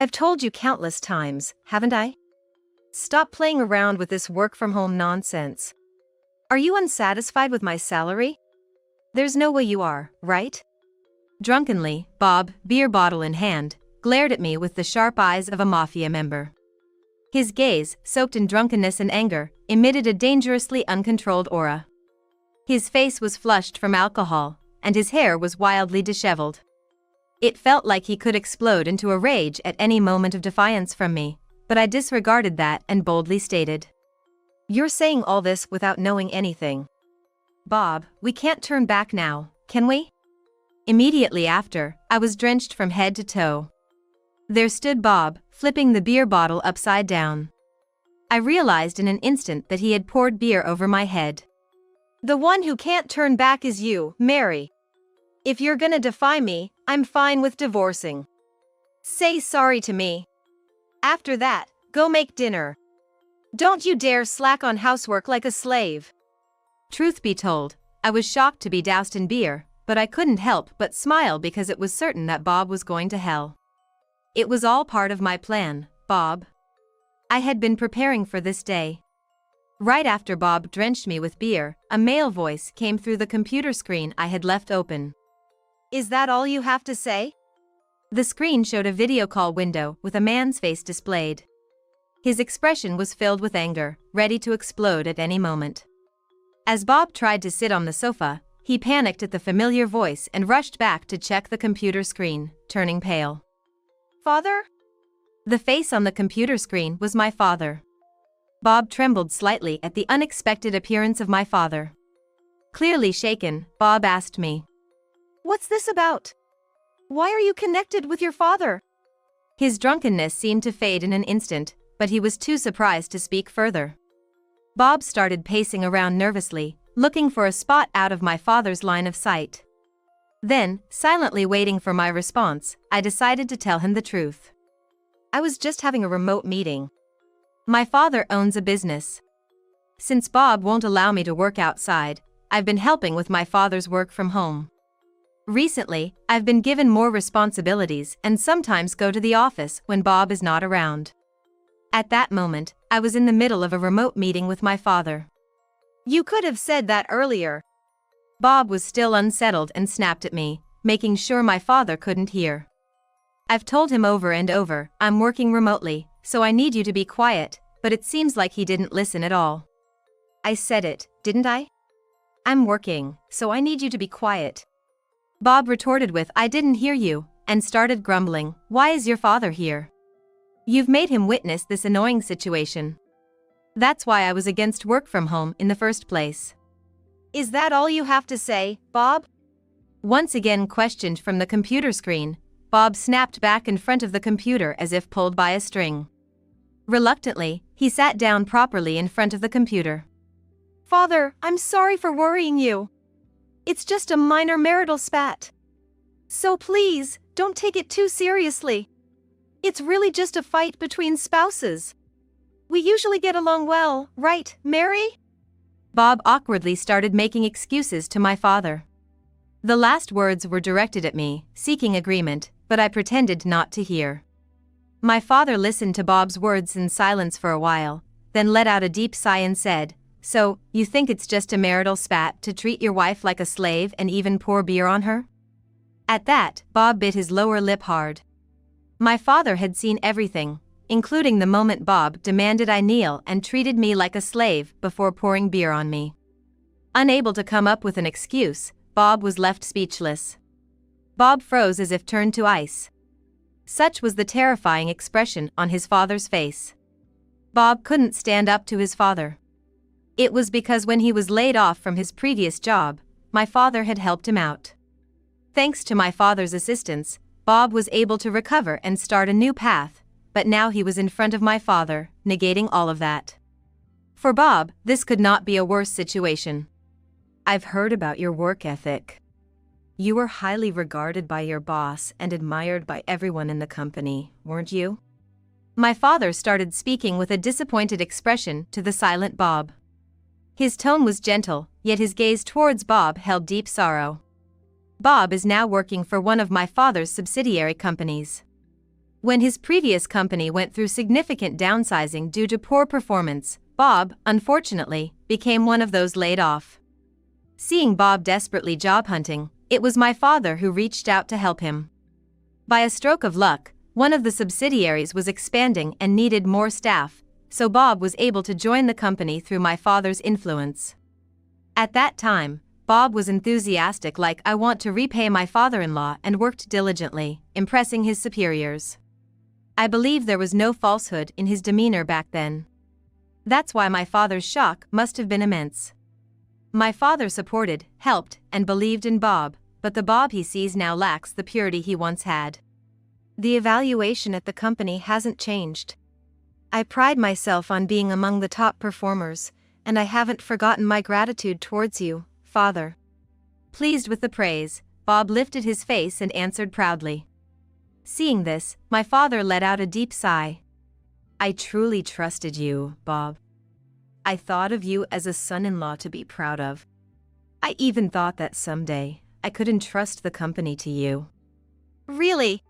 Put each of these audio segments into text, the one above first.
I've told you countless times, haven't I? Stop playing around with this work-from-home nonsense. Are you unsatisfied with my salary? There's no way you are, right? Drunkenly, Bob, beer bottle in hand, glared at me with the sharp eyes of a mafia member. His gaze, soaked in drunkenness and anger, emitted a dangerously uncontrolled aura. His face was flushed from alcohol, and his hair was wildly disheveled. It felt like he could explode into a rage at any moment of defiance from me, but I disregarded that and boldly stated, "You're saying all this without knowing anything. Bob, we can't turn back now, can we?" Immediately after, I was drenched from head to toe. There stood Bob, flipping the beer bottle upside down. I realized in an instant that he had poured beer over my head. "The one who can't turn back is you, Mary. If you're gonna defy me, I'm fine with divorcing. Say sorry to me. After that, go make dinner. Don't you dare slack on housework like a slave." Truth be told, I was shocked to be doused in beer, but I couldn't help but smile because it was certain that Bob was going to hell. It was all part of my plan, Bob. I had been preparing for this day. Right after Bob drenched me with beer, a male voice came through the computer screen I had left open. "Is that all you have to say?" The screen showed a video call window with a man's face displayed. His expression was filled with anger, ready to explode at any moment. As Bob tried to sit on the sofa, he panicked at the familiar voice and rushed back to check the computer screen, turning pale. "Father?" The face on the computer screen was my father. Bob trembled slightly at the unexpected appearance of my father. Clearly shaken, Bob asked me, "What's this about? Why are you connected with your father?" His drunkenness seemed to fade in an instant, but he was too surprised to speak further. Bob started pacing around nervously, looking for a spot out of my father's line of sight. Then, silently waiting for my response, I decided to tell him the truth. I was just having a remote meeting. My father owns a business. Since Bob won't allow me to work outside, I've been helping with my father's work from home. Recently, I've been given more responsibilities and sometimes go to the office when Bob is not around. At that moment, I was in the middle of a remote meeting with my father. "You could have said that earlier." Bob was still unsettled and snapped at me, making sure my father couldn't hear. "I've told him over and over, I'm working remotely, so I need you to be quiet," but it seems like he didn't listen at all. I said it, didn't I? "I'm working, so I need you to be quiet." Bob retorted with, "I didn't hear you," and started grumbling, "Why is your father here? You've made him witness this annoying situation. That's why I was against work from home in the first place." "Is that all you have to say, Bob?" Once again questioned from the computer screen, Bob snapped back in front of the computer as if pulled by a string. Reluctantly, he sat down properly in front of the computer. "Father, I'm sorry for worrying you. It's just a minor marital spat. So please, don't take it too seriously. It's really just a fight between spouses. We usually get along well, right, Mary?" Bob awkwardly started making excuses to my father. The last words were directed at me, seeking agreement, but I pretended not to hear. My father listened to Bob's words in silence for a while, then let out a deep sigh and said, "So, you think it's just a marital spat to treat your wife like a slave and even pour beer on her?" At that, Bob bit his lower lip hard. My father had seen everything, including the moment Bob demanded I kneel and treated me like a slave before pouring beer on me. Unable to come up with an excuse, Bob was left speechless. Bob froze as if turned to ice. Such was the terrifying expression on his father's face. Bob couldn't stand up to his father. It was because when he was laid off from his previous job, my father had helped him out. Thanks to my father's assistance, Bob was able to recover and start a new path, but now he was in front of my father, negating all of that. For Bob, this could not be a worse situation. "I've heard about your work ethic. You were highly regarded by your boss and admired by everyone in the company, weren't you?" My father started speaking with a disappointed expression to the silent Bob. His tone was gentle, yet his gaze towards Bob held deep sorrow. Bob is now working for one of my father's subsidiary companies. When his previous company went through significant downsizing due to poor performance, Bob, unfortunately, became one of those laid off. Seeing Bob desperately job hunting, it was my father who reached out to help him. By a stroke of luck, one of the subsidiaries was expanding and needed more staff, so Bob was able to join the company through my father's influence. At that time, Bob was enthusiastic, like, "I want to repay my father-in-law," and worked diligently, impressing his superiors. I believe there was no falsehood in his demeanor back then. That's why my father's shock must have been immense. My father supported, helped, and believed in Bob, but the Bob he sees now lacks the purity he once had. The evaluation at the company hasn't changed. I pride myself on being among the top performers, and I haven't forgotten my gratitude towards you, Father. Pleased with the praise, Bob lifted his face and answered proudly. Seeing this, my father let out a deep sigh. I truly trusted you, Bob. I thought of you as a son-in-law to be proud of. I even thought that someday I could entrust the company to you. Really?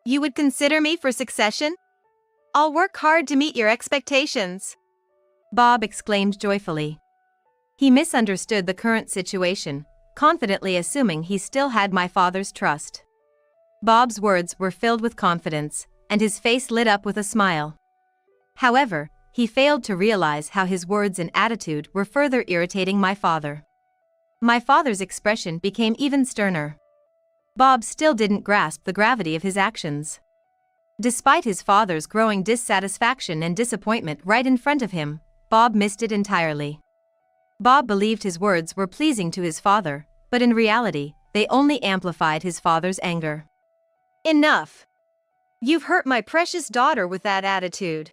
You would consider me for succession? I'll work hard to meet your expectations, Bob exclaimed joyfully. He misunderstood the current situation, confidently assuming he still had my father's trust. Bob's words were filled with confidence, and his face lit up with a smile. However, he failed to realize how his words and attitude were further irritating my father. My father's expression became even sterner. Bob still didn't grasp the gravity of his actions. Despite his father's growing dissatisfaction and disappointment right in front of him, Bob missed it entirely. Bob believed his words were pleasing to his father, but in reality, they only amplified his father's anger. Enough! You've hurt my precious daughter with that attitude.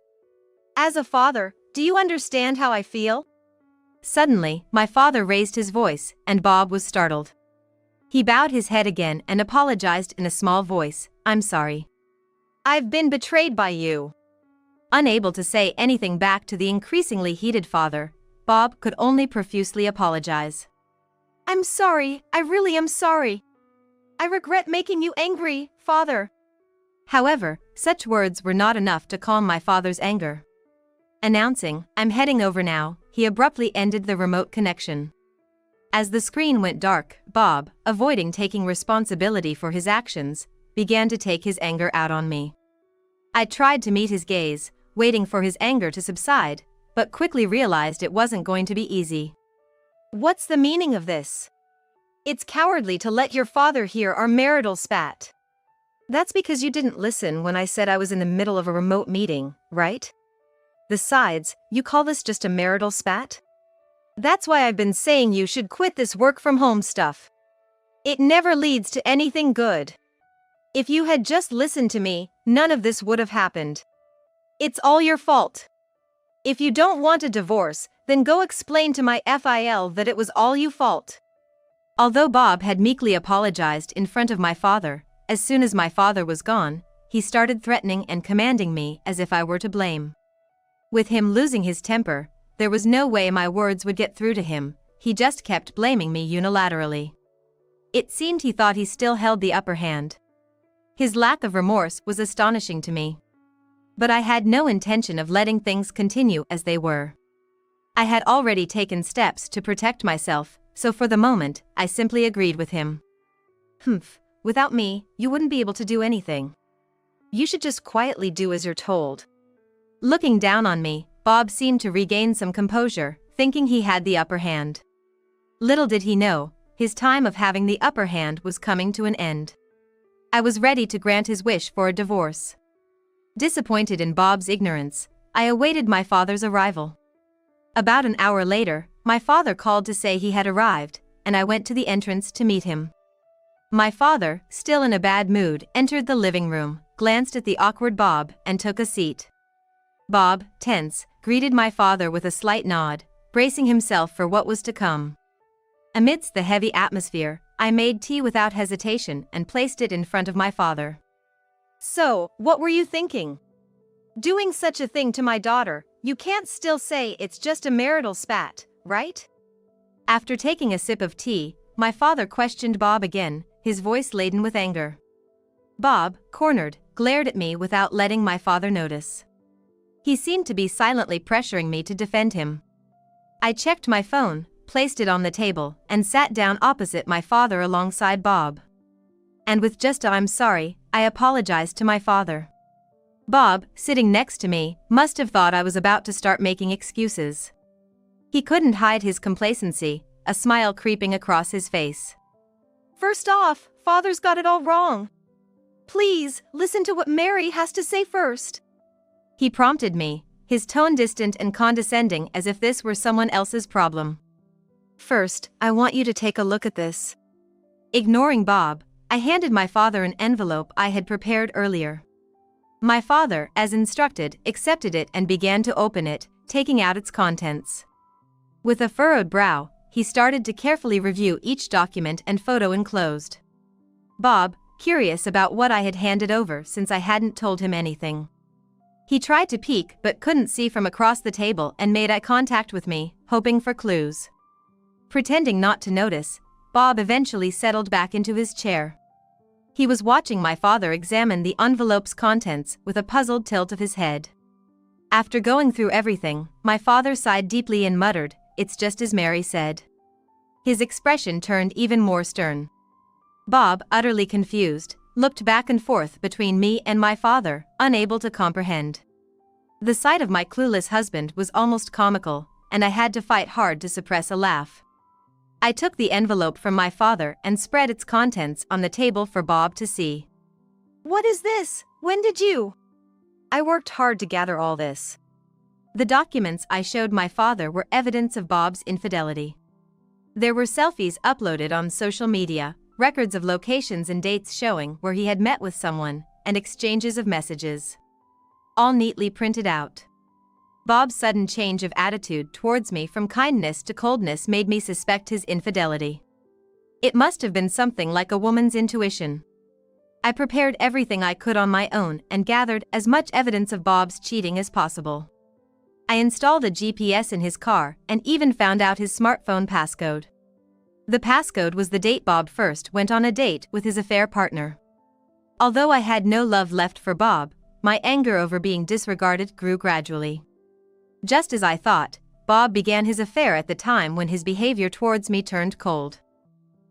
As a father, do you understand how I feel? Suddenly, my father raised his voice, and Bob was startled. He bowed his head again and apologized in a small voice. I'm sorry. I've been betrayed by you. Unable to say anything back to the increasingly heated father, Bob could only profusely apologize. I'm sorry, I really am sorry. I regret making you angry, Father. However, such words were not enough to calm my father's anger. Announcing, I'm heading over now, he abruptly ended the remote connection. As the screen went dark, Bob, avoiding taking responsibility for his actions, began to take his anger out on me. I tried to meet his gaze, waiting for his anger to subside, but quickly realized it wasn't going to be easy. What's the meaning of this? It's cowardly to let your father hear our marital spat. That's because you didn't listen when I said I was in the middle of a remote meeting, right? Besides, you call this just a marital spat? That's why I've been saying you should quit this work-from-home stuff. It never leads to anything good. If you had just listened to me, none of this would have happened. It's all your fault. If you don't want a divorce, then go explain to my FIL that it was all your fault. Although Bob had meekly apologized in front of my father, as soon as my father was gone, he started threatening and commanding me as if I were to blame. With him losing his temper, there was no way my words would get through to him. He just kept blaming me unilaterally. It seemed he thought he still held the upper hand. His lack of remorse was astonishing to me. But I had no intention of letting things continue as they were. I had already taken steps to protect myself, so for the moment, I simply agreed with him. Without me, you wouldn't be able to do anything. You should just quietly do as you're told. Looking down on me, Bob seemed to regain some composure, thinking he had the upper hand. Little did he know, his time of having the upper hand was coming to an end. I was ready to grant his wish for a divorce. Disappointed in Bob's ignorance, I awaited my father's arrival. About an hour later, my father called to say he had arrived, and I went to the entrance to meet him. My father, still in a bad mood, entered the living room, glanced at the awkward Bob, and took a seat. Bob, tense, greeted my father with a slight nod, bracing himself for what was to come. Amidst the heavy atmosphere, I made tea without hesitation and placed it in front of my father. So, what were you thinking? Doing such a thing to my daughter, you can't still say it's just a marital spat, right? After taking a sip of tea, my father questioned Bob again, his voice laden with anger. Bob, cornered, glared at me without letting my father notice. He seemed to be silently pressuring me to defend him. I checked my phone, placed it on the table, and sat down opposite my father alongside Bob. And with just a "I'm sorry," I apologized to my father. Bob, sitting next to me, must have thought I was about to start making excuses. He couldn't hide his complacency, a smile creeping across his face. "First off, Father's got it all wrong. Please, listen to what Mary has to say first," he prompted me, his tone distant and condescending as if this were someone else's problem. "First, I want you to take a look at this." Ignoring Bob, I handed my father an envelope I had prepared earlier. My father, as instructed, accepted it and began to open it, taking out its contents. With a furrowed brow, he started to carefully review each document and photo enclosed. Bob, curious about what I had handed over since I hadn't told him anything. He tried to peek but couldn't see from across the table and made eye contact with me, hoping for clues. Pretending not to notice, Bob eventually settled back into his chair. He was watching my father examine the envelope's contents with a puzzled tilt of his head. After going through everything, my father sighed deeply and muttered, "It's just as Mary said." His expression turned even more stern. Bob, utterly confused, looked back and forth between me and my father, unable to comprehend. The sight of my clueless husband was almost comical, and I had to fight hard to suppress a laugh. I took the envelope from my father and spread its contents on the table for Bob to see. "What is this? When did you?" I worked hard to gather all this. The documents I showed my father were evidence of Bob's infidelity. There were selfies uploaded on social media, records of locations and dates showing where he had met with someone, and exchanges of messages. All neatly printed out. Bob's sudden change of attitude towards me from kindness to coldness made me suspect his infidelity. It must have been something like a woman's intuition. I prepared everything I could on my own and gathered as much evidence of Bob's cheating as possible. I installed a GPS in his car and even found out his smartphone passcode. The passcode was the date Bob first went on a date with his affair partner. Although I had no love left for Bob, my anger over being disregarded grew gradually. Just as I thought, Bob began his affair at the time when his behavior towards me turned cold.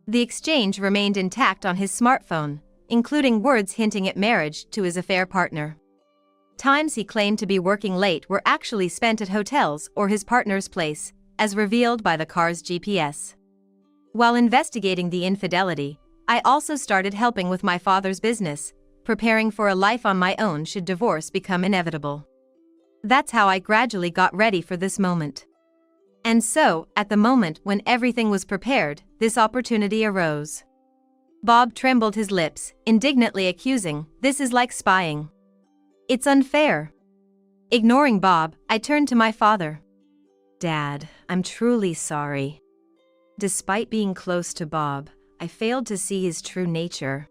The exchange remained intact on his smartphone, including words hinting at marriage to his affair partner. Times he claimed to be working late were actually spent at hotels or his partner's place, as revealed by the car's GPS. While investigating the infidelity, I also started helping with my father's business, preparing for a life on my own should divorce become inevitable. That's how I gradually got ready for this moment. And so, at the moment when everything was prepared, this opportunity arose. Bob trembled his lips, indignantly accusing, "This is like spying. It's unfair." Ignoring Bob, I turned to my father. "Dad, I'm truly sorry. Despite being close to Bob, I failed to see his true nature.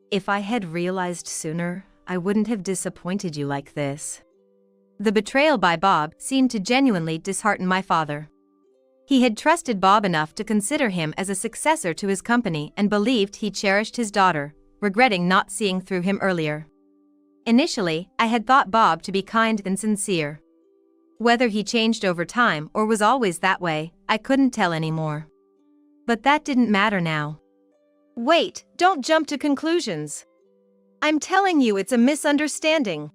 If I had realized sooner, I wouldn't have disappointed you like this." The betrayal by Bob seemed to genuinely dishearten my father. He had trusted Bob enough to consider him as a successor to his company and believed he cherished his daughter, regretting not seeing through him earlier. Initially, I had thought Bob to be kind and sincere. Whether he changed over time or was always that way, I couldn't tell anymore. But that didn't matter now. "Wait, don't jump to conclusions. I'm telling you it's a misunderstanding,"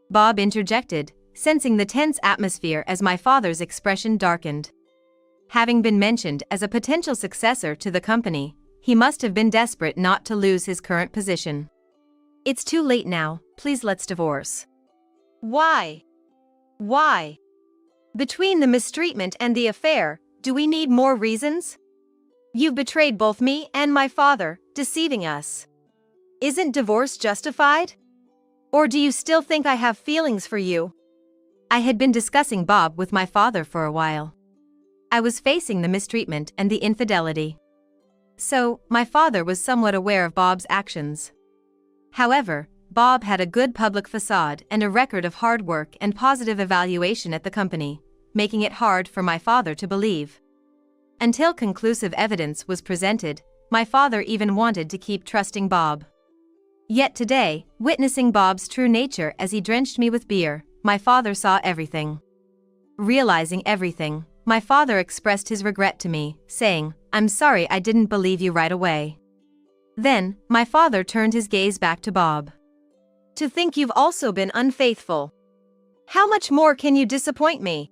Bob interjected, sensing the tense atmosphere as my father's expression darkened. Having been mentioned as a potential successor to the company, he must have been desperate not to lose his current position. "It's too late now, please let's divorce." "Why? Why? Between the mistreatment and the affair, do we need more reasons? You've betrayed both me and my father, deceiving us. Isn't divorce justified? Or do you still think I have feelings for you?" I had been discussing Bob with my father for a while. I was facing the mistreatment and the infidelity. So, my father was somewhat aware of Bob's actions. However, Bob had a good public facade and a record of hard work and positive evaluation at the company, making it hard for my father to believe. Until conclusive evidence was presented, my father even wanted to keep trusting Bob. Yet today, witnessing Bob's true nature as he drenched me with beer, my father saw everything. Realizing everything, my father expressed his regret to me, saying, "I'm sorry I didn't believe you right away." Then, my father turned his gaze back to Bob. "To think you've also been unfaithful. How much more can you disappoint me?"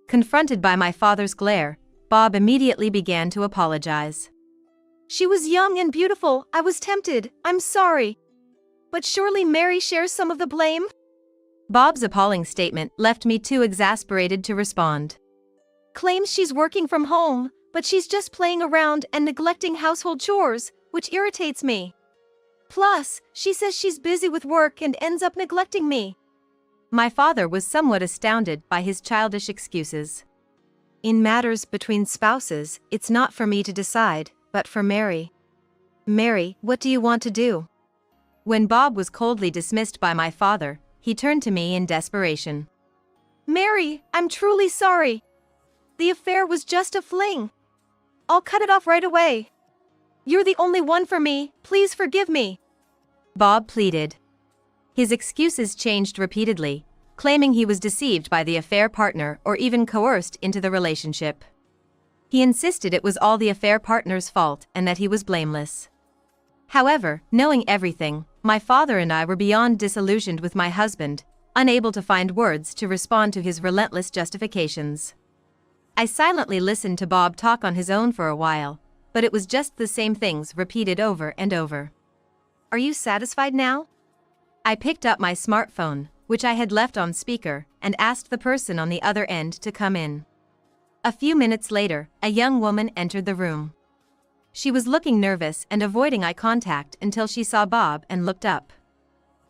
Confronted by my father's glare, Bob immediately began to apologize. "She was young and beautiful, I was tempted, I'm sorry. But surely Mary shares some of the blame?" Bob's appalling statement left me too exasperated to respond. "Claims she's working from home, but she's just playing around and neglecting household chores, which irritates me. Plus, she says she's busy with work and ends up neglecting me." My father was somewhat astounded by his childish excuses. "In matters between spouses, it's not for me to decide, but for Mary. Mary, what do you want to do?" When Bob was coldly dismissed by my father, he turned to me in desperation. "Mary, I'm truly sorry. The affair was just a fling. I'll cut it off right away. You're the only one for me, please forgive me." Bob pleaded. His excuses changed repeatedly, claiming he was deceived by the affair partner or even coerced into the relationship. He insisted it was all the affair partner's fault and that he was blameless. However, knowing everything, my father and I were beyond disillusioned with my husband, unable to find words to respond to his relentless justifications. I silently listened to Bob talk on his own for a while, but it was just the same things repeated over and over. "Are you satisfied now?" I picked up my smartphone, which I had left on speaker, and asked the person on the other end to come in. A few minutes later, a young woman entered the room. She was looking nervous and avoiding eye contact until she saw Bob and looked up.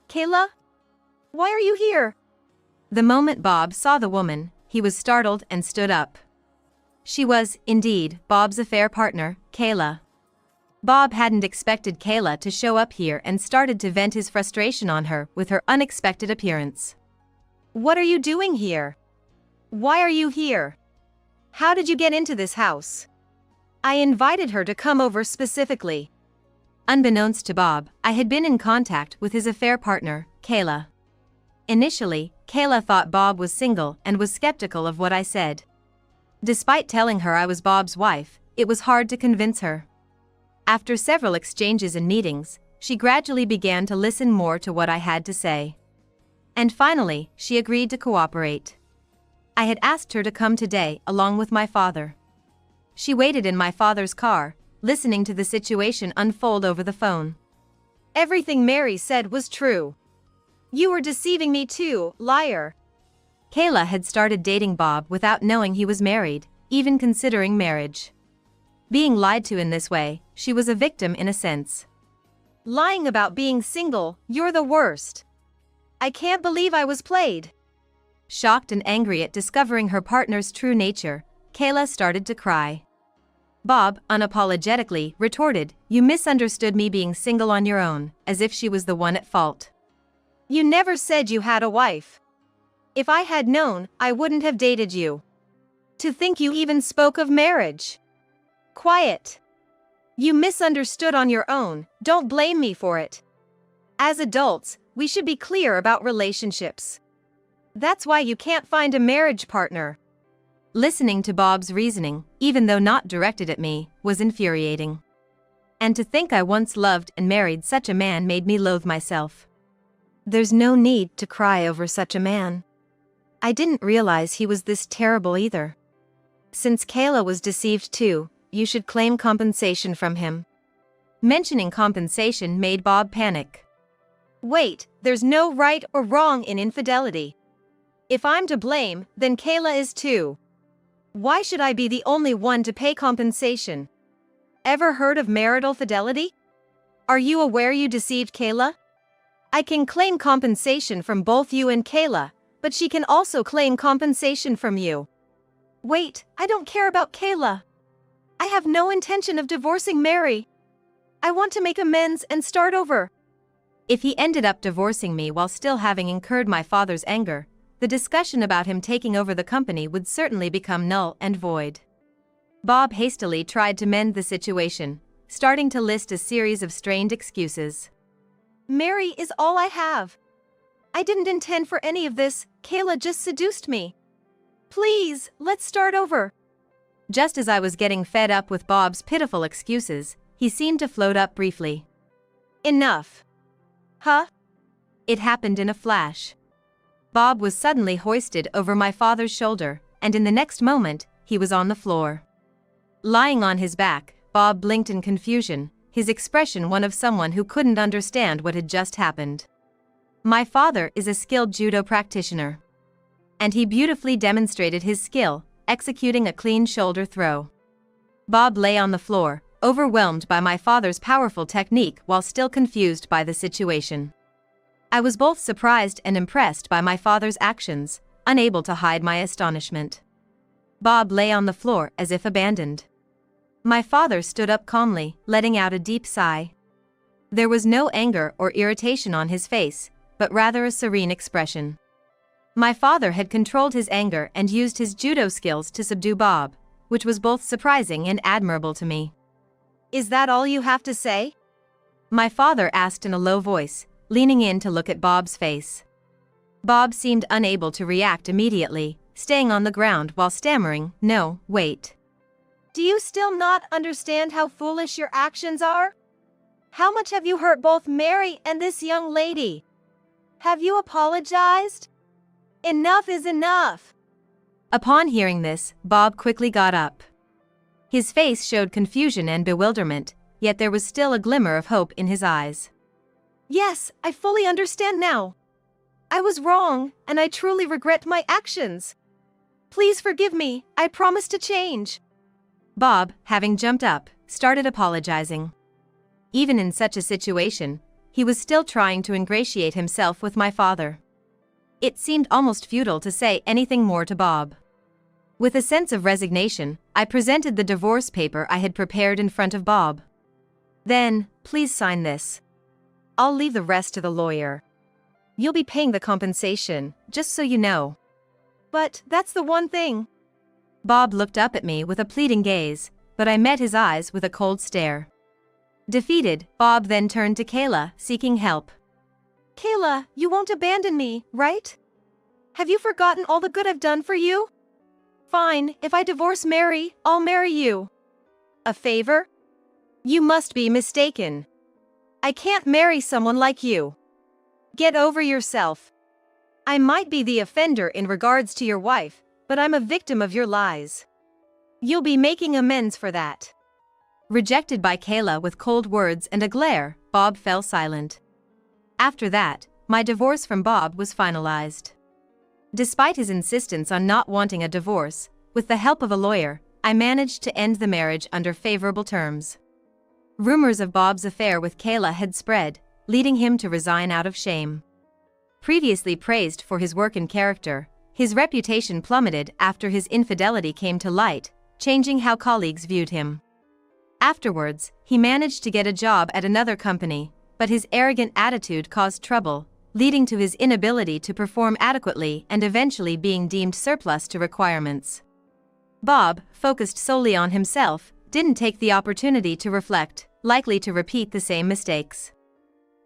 "Kayla? Why are you here?" The moment Bob saw the woman, he was startled and stood up. She was, indeed, Bob's affair partner, Kayla. Bob hadn't expected Kayla to show up here and started to vent his frustration on her with her unexpected appearance. "What are you doing here? Why are you here? How did you get into this house?" I invited her to come over specifically. Unbeknownst to Bob, I had been in contact with his affair partner, Kayla. Initially, Kayla thought Bob was single and was skeptical of what I said. Despite telling her I was Bob's wife, it was hard to convince her. After several exchanges and meetings, she gradually began to listen more to what I had to say. And finally, she agreed to cooperate. I had asked her to come today along with my father. She waited in my father's car, listening to the situation unfold over the phone. "Everything Mary said was true. You were deceiving me too, liar." Kayla had started dating Bob without knowing he was married, even considering marriage. Being lied to in this way, she was a victim in a sense. "Lying about being single, you're the worst. I can't believe I was played." Shocked and angry at discovering her partner's true nature, Kayla started to cry. Bob, unapologetically, retorted, "You misunderstood me being single on your own," as if she was the one at fault. "You never said you had a wife. If I had known, I wouldn't have dated you. To think you even spoke of marriage." "Quiet. You misunderstood on your own, don't blame me for it. As adults, we should be clear about relationships. That's why you can't find a marriage partner." Listening to Bob's reasoning, even though not directed at me, was infuriating. And to think I once loved and married such a man made me loathe myself. "There's no need to cry over such a man. I didn't realize he was this terrible either. Since Kayla was deceived too, you should claim compensation from him." Mentioning compensation made Bob panic. "Wait, there's no right or wrong in infidelity. If I'm to blame, then Kayla is too. Why should I be the only one to pay compensation? Ever heard of marital fidelity? Are you aware you deceived Kayla? I can claim compensation from both you and Kayla, but she can also claim compensation from you." "Wait, I don't care about Kayla. I have no intention of divorcing Mary. I want to make amends and start over." If he ended up divorcing me while still having incurred my father's anger, the discussion about him taking over the company would certainly become null and void. Bob hastily tried to mend the situation, starting to list a series of strained excuses. Mary is all I have. I didn't intend for any of this, Kayla just seduced me. Please, let's start over. Just as I was getting fed up with Bob's pitiful excuses, he seemed to float up briefly. Enough. Huh? It happened in a flash. Bob was suddenly hoisted over my father's shoulder, and in the next moment, he was on the floor. Lying on his back, Bob blinked in confusion, his expression one of someone who couldn't understand what had just happened. My father is a skilled judo practitioner. And he beautifully demonstrated his skill, executing a clean shoulder throw. Bob lay on the floor, overwhelmed by my father's powerful technique while still confused by the situation. I was both surprised and impressed by my father's actions, unable to hide my astonishment. Bob lay on the floor as if abandoned. My father stood up calmly, letting out a deep sigh. There was no anger or irritation on his face, but rather a serene expression. My father had controlled his anger and used his judo skills to subdue Bob, which was both surprising and admirable to me. Is that all you have to say? My father asked in a low voice, leaning in to look at Bob's face. Bob seemed unable to react immediately, staying on the ground while stammering, "No, wait." Do you still not understand how foolish your actions are? How much have you hurt both Mary and this young lady? Have you apologized? Enough is enough. Upon hearing this, Bob quickly got up. His face showed confusion and bewilderment, yet there was still a glimmer of hope in his eyes. Yes, I fully understand now. I was wrong, and I truly regret my actions. Please forgive me, I promise to change. Bob, having jumped up, started apologizing. Even in such a situation, he was still trying to ingratiate himself with my father. It seemed almost futile to say anything more to Bob. With a sense of resignation, I presented the divorce paper I had prepared in front of Bob. Then, please sign this. I'll leave the rest to the lawyer. You'll be paying the compensation, just so you know. But that's the one thing. Bob looked up at me with a pleading gaze, but I met his eyes with a cold stare. Defeated, Bob then turned to Kayla, seeking help. Kayla, you won't abandon me, right? Have you forgotten all the good I've done for you? Fine, if I divorce Mary, I'll marry you. A favor? You must be mistaken. I can't marry someone like you. Get over yourself. I might be the offender in regards to your wife, but I'm a victim of your lies. You'll be making amends for that. Rejected by Kayla with cold words and a glare, Bob fell silent. After that, my divorce from Bob was finalized. Despite his insistence on not wanting a divorce, with the help of a lawyer, I managed to end the marriage under favorable terms. Rumors of Bob's affair with Kayla had spread, leading him to resign out of shame. Previously praised for his work and character, his reputation plummeted after his infidelity came to light, changing how colleagues viewed him. Afterwards, he managed to get a job at another company, but his arrogant attitude caused trouble, leading to his inability to perform adequately and eventually being deemed surplus to requirements. Bob, focused solely on himself, didn't take the opportunity to reflect, likely to repeat the same mistakes.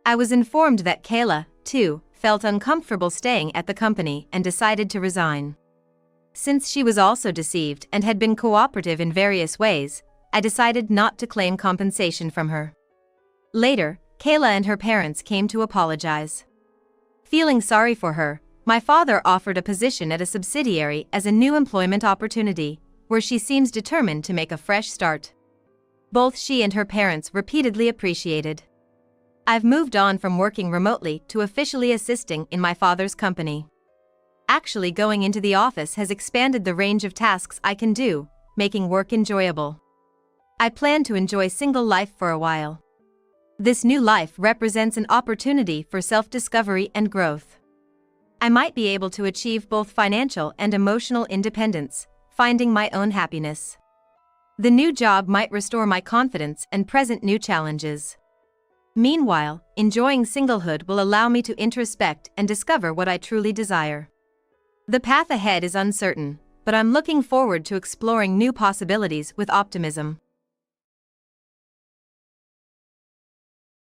I was informed that Kayla, too, felt uncomfortable staying at the company and decided to resign. Since she was also deceived and had been cooperative in various ways, I decided not to claim compensation from her. Later, Kayla and her parents came to apologize. Feeling sorry for her, my father offered a position at a subsidiary as a new employment opportunity, where she seems determined to make a fresh start. Both she and her parents repeatedly appreciated. I've moved on from working remotely to officially assisting in my father's company. Actually going into the office has expanded the range of tasks I can do, making work enjoyable. I plan to enjoy single life for a while. This new life represents an opportunity for self-discovery and growth. I might be able to achieve both financial and emotional independence, finding my own happiness. The new job might restore my confidence and present new challenges. Meanwhile, enjoying singlehood will allow me to introspect and discover what I truly desire. The path ahead is uncertain, but I'm looking forward to exploring new possibilities with optimism.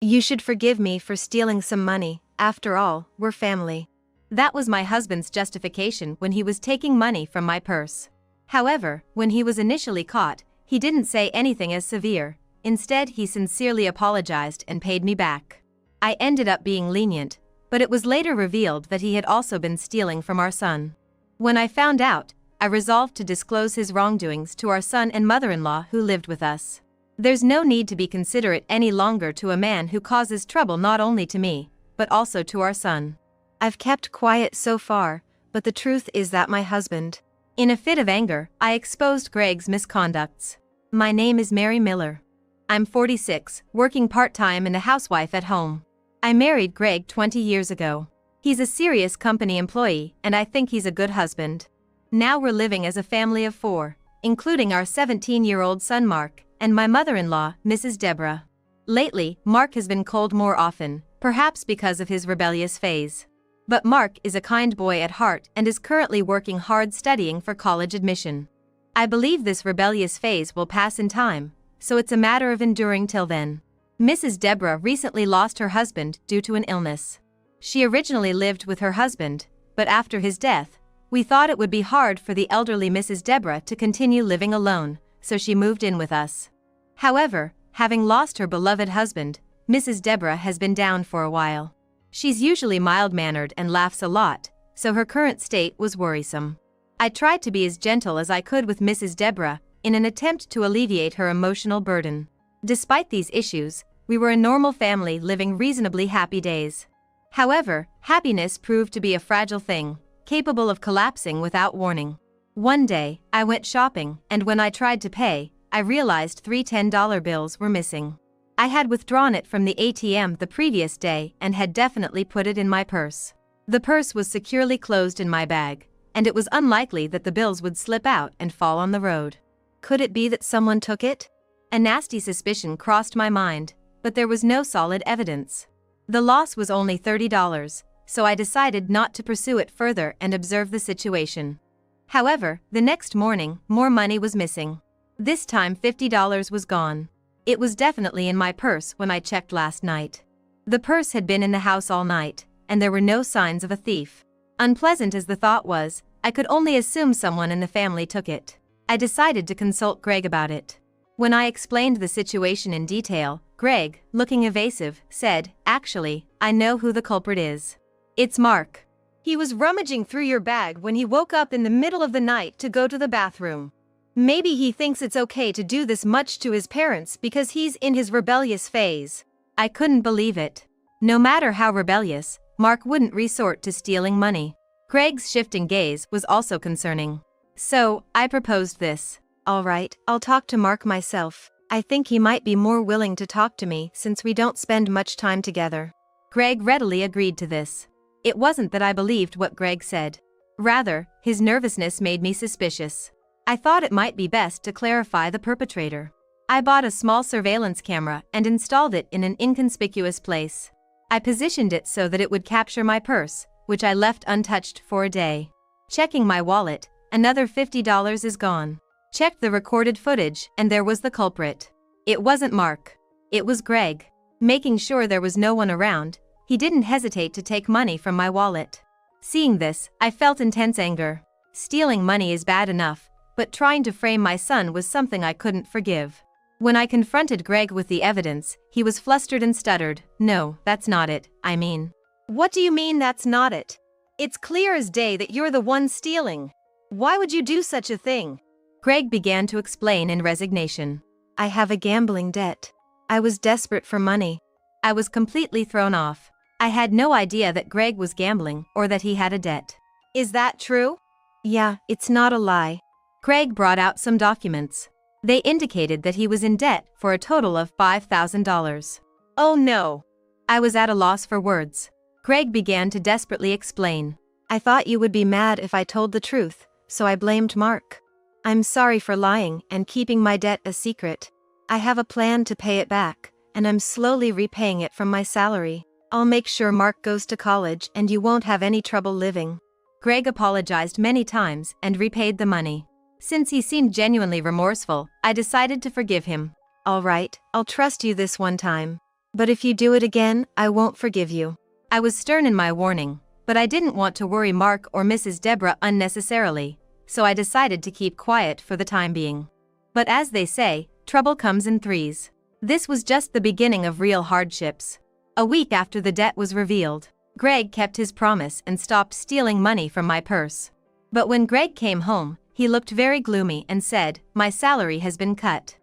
You should forgive me for stealing some money, after all, we're family. That was my husband's justification when he was taking money from my purse. However, when he was initially caught, he didn't say anything as severe. Instead, he sincerely apologized and paid me back. I ended up being lenient, but it was later revealed that he had also been stealing from our son. When I found out, I resolved to disclose his wrongdoings to our son and mother-in-law who lived with us. There's no need to be considerate any longer to a man who causes trouble not only to me, but also to our son. I've kept quiet so far, but the truth is that my husband. In a fit of anger, I exposed Greg's misconducts. My name is Mary Miller. I'm 46, working part-time and a housewife at home. I married Greg 20 years ago. He's a serious company employee, and I think he's a good husband. Now we're living as a family of 4, including our 17-year-old son Mark, and my mother-in-law, Mrs. Deborah. Lately, Mark has been cold more often, perhaps because of his rebellious phase. But Mark is a kind boy at heart and is currently working hard studying for college admission. I believe this rebellious phase will pass in time, so it's a matter of enduring till then. Mrs. Deborah recently lost her husband due to an illness. She originally lived with her husband, but after his death, we thought it would be hard for the elderly Mrs. Deborah to continue living alone, so she moved in with us. However, having lost her beloved husband, Mrs. Deborah has been down for a while. She's usually mild-mannered and laughs a lot, so her current state was worrisome. I tried to be as gentle as I could with Mrs. Deborah, in an attempt to alleviate her emotional burden. Despite these issues, we were a normal family living reasonably happy days. However, happiness proved to be a fragile thing, capable of collapsing without warning. One day, I went shopping, and when I tried to pay, I realized 3 $10 bills were missing. I had withdrawn it from the ATM the previous day and had definitely put it in my purse. The purse was securely closed in my bag, and it was unlikely that the bills would slip out and fall on the road. Could it be that someone took it? A nasty suspicion crossed my mind, but there was no solid evidence. The loss was only $30, so I decided not to pursue it further and observe the situation. However, the next morning, more money was missing. This time $50 was gone. It was definitely in my purse when I checked last night. The purse had been in the house all night, and there were no signs of a thief. Unpleasant as the thought was, I could only assume someone in the family took it. I decided to consult Greg about it. When I explained the situation in detail, Greg, looking evasive, said, "Actually, I know who the culprit is. It's Mark. He was rummaging through your bag when he woke up in the middle of the night to go to the bathroom. Maybe he thinks it's okay to do this much to his parents because he's in his rebellious phase." I couldn't believe it. No matter how rebellious, Mark wouldn't resort to stealing money. Greg's shifting gaze was also concerning. So, I proposed this. All right, I'll talk to Mark myself. I think he might be more willing to talk to me since we don't spend much time together. Greg readily agreed to this. It wasn't that I believed what Greg said. Rather, his nervousness made me suspicious. I thought it might be best to clarify the perpetrator. I bought a small surveillance camera and installed it in an inconspicuous place. I positioned it so that it would capture my purse, which I left untouched for a day. Checking my wallet, another $50 is gone. Checked the recorded footage and there was the culprit. It wasn't Mark. It was Greg. Making sure there was no one around, he didn't hesitate to take money from my wallet. Seeing this, I felt intense anger. Stealing money is bad enough, but trying to frame my son was something I couldn't forgive. When I confronted Greg with the evidence, he was flustered and stuttered, "No, that's not it, I mean." "What do you mean that's not it? It's clear as day that you're the one stealing. Why would you do such a thing?" Greg began to explain in resignation. "I have a gambling debt. I was desperate for money." I was completely thrown off. I had no idea that Greg was gambling or that he had a debt. "Is that true?" "Yeah, it's not a lie." Greg brought out some documents. They indicated that he was in debt for a total of $5,000. "Oh no." I was at a loss for words. Greg began to desperately explain. "I thought you would be mad if I told the truth, so I blamed Mark. I'm sorry for lying and keeping my debt a secret. I have a plan to pay it back, and I'm slowly repaying it from my salary. I'll make sure Mark goes to college and you won't have any trouble living." Greg apologized many times and repaid the money. Since he seemed genuinely remorseful, I decided to forgive him. "All right, I'll trust you this one time." But if you do it again, I won't forgive you. I was stern in my warning, but I didn't want to worry Mark or Mrs. Deborah unnecessarily, so I decided to keep quiet for the time being. But as they say, trouble comes in threes. This was just the beginning of real hardships. A week after the debt was revealed, Greg kept his promise and stopped stealing money from my purse. But when Greg came home, he looked very gloomy and said, "My salary has been cut."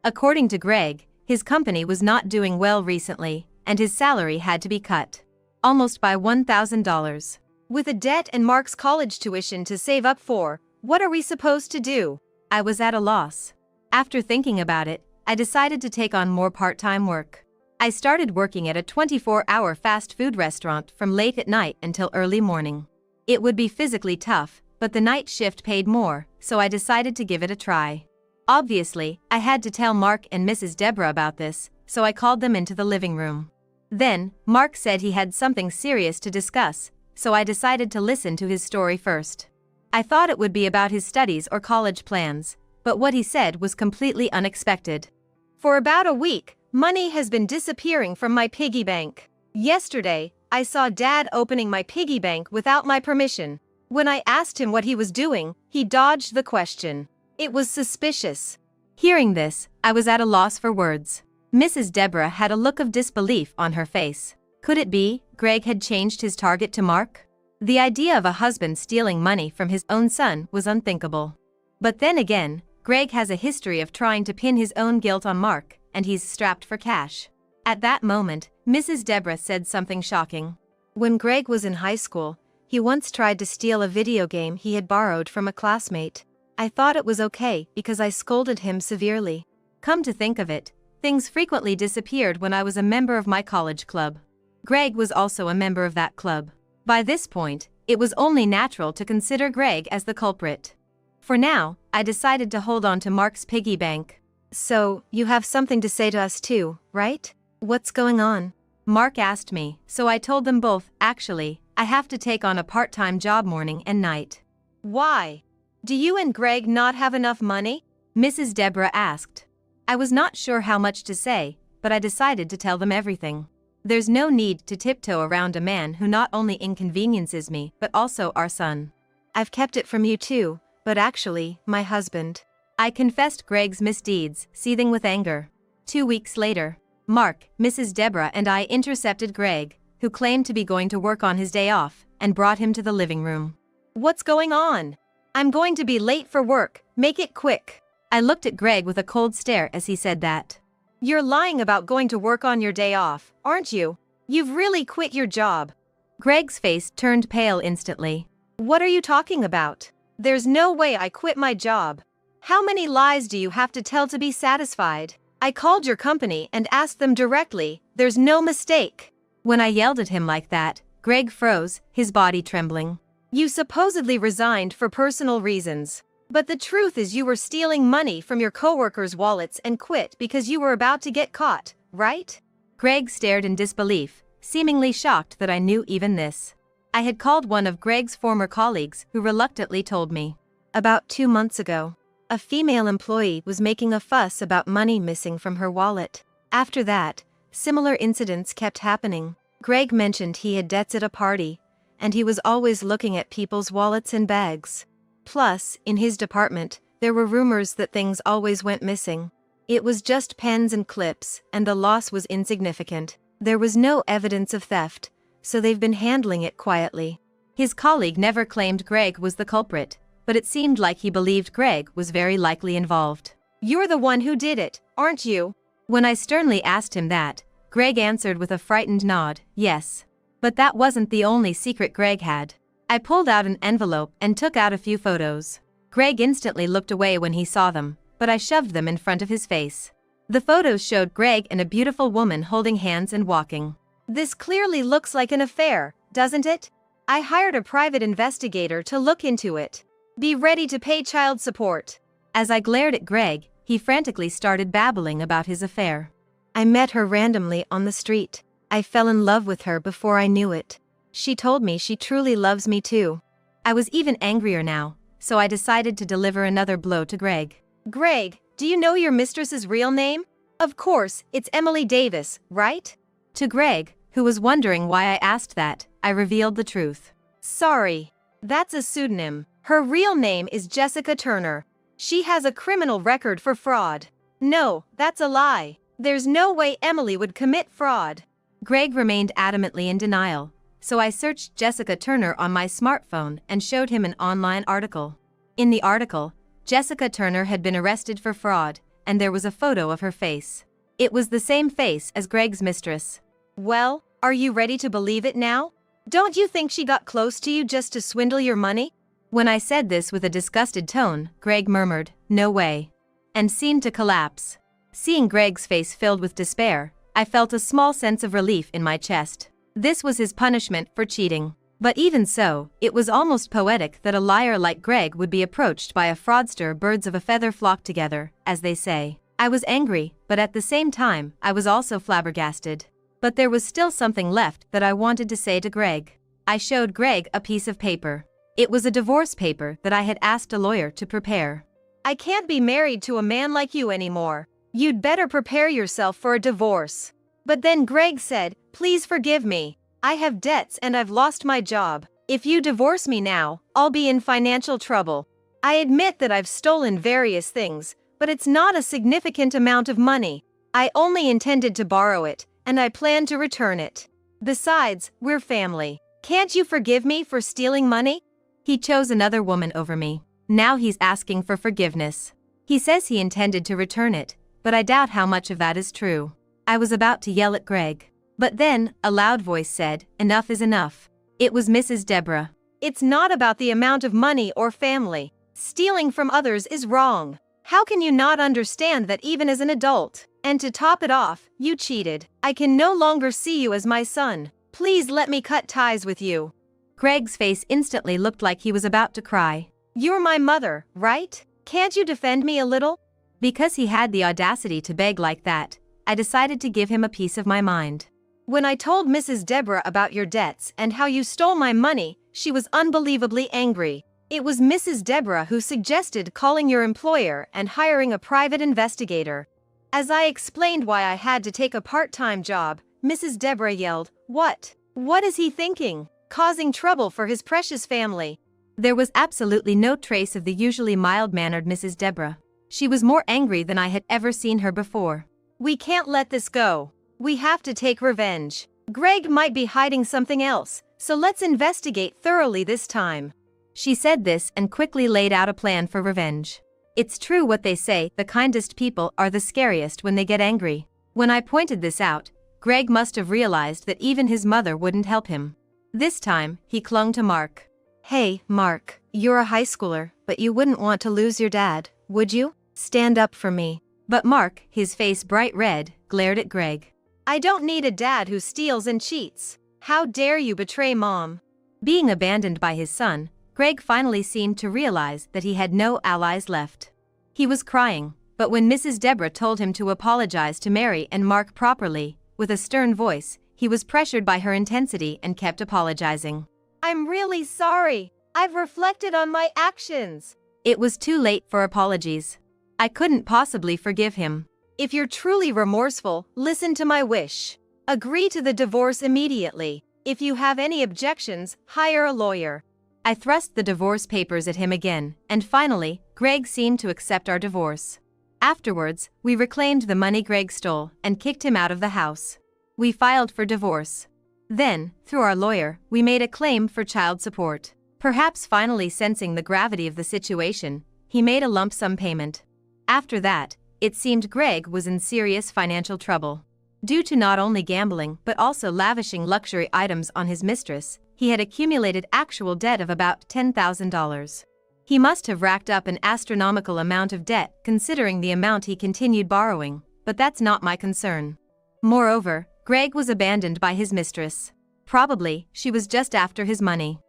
According to Greg, his company was not doing well recently, and his salary had to be cut. Almost by $1,000. With a debt and Mark's college tuition to save up for, what are we supposed to do? I was at a loss. After thinking about it, I decided to take on more part-time work. I started working at a 24-hour fast food restaurant from late at night until early morning. It would be physically tough, but the night shift paid more, so I decided to give it a try. Obviously, I had to tell Mark and Mrs. Deborah about this, so I called them into the living room. Then, Mark said he had something serious to discuss, so I decided to listen to his story first. I thought it would be about his studies or college plans, but what he said was completely unexpected. For about a week, money has been disappearing from my piggy bank. Yesterday, I saw Dad opening my piggy bank without my permission. When I asked him what he was doing, he dodged the question. It was suspicious. Hearing this, I was at a loss for words. Mrs. Deborah had a look of disbelief on her face. Could it be Greg had changed his target to Mark? The idea of a husband stealing money from his own son was unthinkable. But then again, Greg has a history of trying to pin his own guilt on Mark, and he's strapped for cash. At that moment, Mrs. Deborah said something shocking. When Greg was in high school, he once tried to steal a video game he had borrowed from a classmate. I thought it was okay because I scolded him severely. Come to think of it, things frequently disappeared when I was a member of my college club. Greg was also a member of that club. By this point, it was only natural to consider Greg as the culprit. For now, I decided to hold on to Mark's piggy bank. So, you have something to say to us too, right? What's going on? Mark asked me, so I told them both. Actually, I have to take on a part-time job morning and night. Why? Do you and Greg not have enough money? Mrs. Deborah asked. I was not sure how much to say, but I decided to tell them everything. There's no need to tiptoe around a man who not only inconveniences me but also our son. I've kept it from you too, but actually, my husband. I confessed Greg's misdeeds, seething with anger. 2 weeks later, Mark, Mrs. Deborah and I intercepted Greg, who claimed to be going to work on his day off, and brought him to the living room. What's going on? I'm going to be late for work, make it quick. I looked at Greg with a cold stare as he said that. You're lying about going to work on your day off, aren't you? You've really quit your job. Greg's face turned pale instantly. What are you talking about? There's no way I quit my job. How many lies do you have to tell to be satisfied? I called your company and asked them directly, there's no mistake. When I yelled at him like that, Greg froze, his body trembling. You supposedly resigned for personal reasons. But the truth is you were stealing money from your coworkers' wallets and quit because you were about to get caught, right? Greg stared in disbelief, seemingly shocked that I knew even this. I had called one of Greg's former colleagues who reluctantly told me. About 2 months ago, a female employee was making a fuss about money missing from her wallet. After that, similar incidents kept happening. Greg mentioned he had debts at a party, and he was always looking at people's wallets and bags. Plus, in his department, there were rumors that things always went missing. It was just pens and clips, and the loss was insignificant. There was no evidence of theft, so they've been handling it quietly. His colleague never claimed Greg was the culprit, but it seemed like he believed Greg was very likely involved. You're the one who did it, aren't you? When I sternly asked him that, Greg answered with a frightened nod, yes. But that wasn't the only secret Greg had. I pulled out an envelope and took out a few photos. Greg instantly looked away when he saw them, but I shoved them in front of his face. The photos showed Greg and a beautiful woman holding hands and walking. This clearly looks like an affair, doesn't it? I hired a private investigator to look into it. Be ready to pay child support. As I glared at Greg, he frantically started babbling about his affair. I met her randomly on the street. I fell in love with her before I knew it. She told me she truly loves me too. I was even angrier now, so I decided to deliver another blow to Greg. Greg, do you know your mistress's real name? Of course, it's Emily Davis, right? To Greg, who was wondering why I asked that, I revealed the truth. Sorry. That's a pseudonym. Her real name is Jessica Turner. She has a criminal record for fraud. No, that's a lie. There's no way Emily would commit fraud. Greg remained adamantly in denial, so I searched Jessica Turner on my smartphone and showed him an online article. In the article, Jessica Turner had been arrested for fraud, and there was a photo of her face. It was the same face as Greg's mistress. Well, are you ready to believe it now? Don't you think she got close to you just to swindle your money? When I said this with a disgusted tone, Greg murmured, "No way," and seemed to collapse. Seeing Greg's face filled with despair, I felt a small sense of relief in my chest. This was his punishment for cheating. But even so, it was almost poetic that a liar like Greg would be approached by a fraudster. Birds of a feather flock together, as they say. I was angry, but at the same time, I was also flabbergasted. But there was still something left that I wanted to say to Greg. I showed Greg a piece of paper. It was a divorce paper that I had asked a lawyer to prepare. I can't be married to a man like you anymore. You'd better prepare yourself for a divorce. But then Greg said, "Please forgive me. I have debts and I've lost my job. If you divorce me now, I'll be in financial trouble. I admit that I've stolen various things, but it's not a significant amount of money. I only intended to borrow it, and I plan to return it. Besides, we're family. Can't you forgive me for stealing money?" He chose another woman over me. Now he's asking for forgiveness. He says he intended to return it, but I doubt how much of that is true. I was about to yell at Greg. But then, a loud voice said, "Enough is enough." It was Mrs. Deborah. It's not about the amount of money or family. Stealing from others is wrong. How can you not understand that even as an adult? And to top it off, you cheated. I can no longer see you as my son. Please let me cut ties with you. Greg's face instantly looked like he was about to cry. You're my mother, right? Can't you defend me a little? Because he had the audacity to beg like that, I decided to give him a piece of my mind. When I told Mrs. Deborah about your debts and how you stole my money, she was unbelievably angry. It was Mrs. Deborah who suggested calling your employer and hiring a private investigator. As I explained why I had to take a part-time job, Mrs. Deborah yelled, "What? What is he thinking? Causing trouble for his precious family." There was absolutely no trace of the usually mild-mannered Mrs. Deborah. She was more angry than I had ever seen her before. We can't let this go. We have to take revenge. Greg might be hiding something else, so let's investigate thoroughly this time. She said this and quickly laid out a plan for revenge. It's true what they say, the kindest people are the scariest when they get angry. When I pointed this out, Greg must have realized that even his mother wouldn't help him. This time, he clung to Mark. Hey, Mark, you're a high schooler, but you wouldn't want to lose your dad, would you? Stand up for me. But Mark, his face bright red, glared at Greg. I don't need a dad who steals and cheats. How dare you betray Mom? Being abandoned by his son, Greg finally seemed to realize that he had no allies left. He was crying, but when Mrs. Deborah told him to apologize to Mary and Mark properly, with a stern voice, he was pressured by her intensity and kept apologizing. I'm really sorry. I've reflected on my actions. It was too late for apologies. I couldn't possibly forgive him. If you're truly remorseful, listen to my wish. Agree to the divorce immediately. If you have any objections, hire a lawyer. I thrust the divorce papers at him again, and finally, Greg seemed to accept our divorce. Afterwards, we reclaimed the money Greg stole and kicked him out of the house. We filed for divorce. Then, through our lawyer, we made a claim for child support. Perhaps finally sensing the gravity of the situation, he made a lump sum payment. After that, it seemed Greg was in serious financial trouble. Due to not only gambling but also lavishing luxury items on his mistress, he had accumulated actual debt of about $10,000. He must have racked up an astronomical amount of debt considering the amount he continued borrowing, but that's not my concern. Moreover, Greg was abandoned by his mistress. Probably, she was just after his money.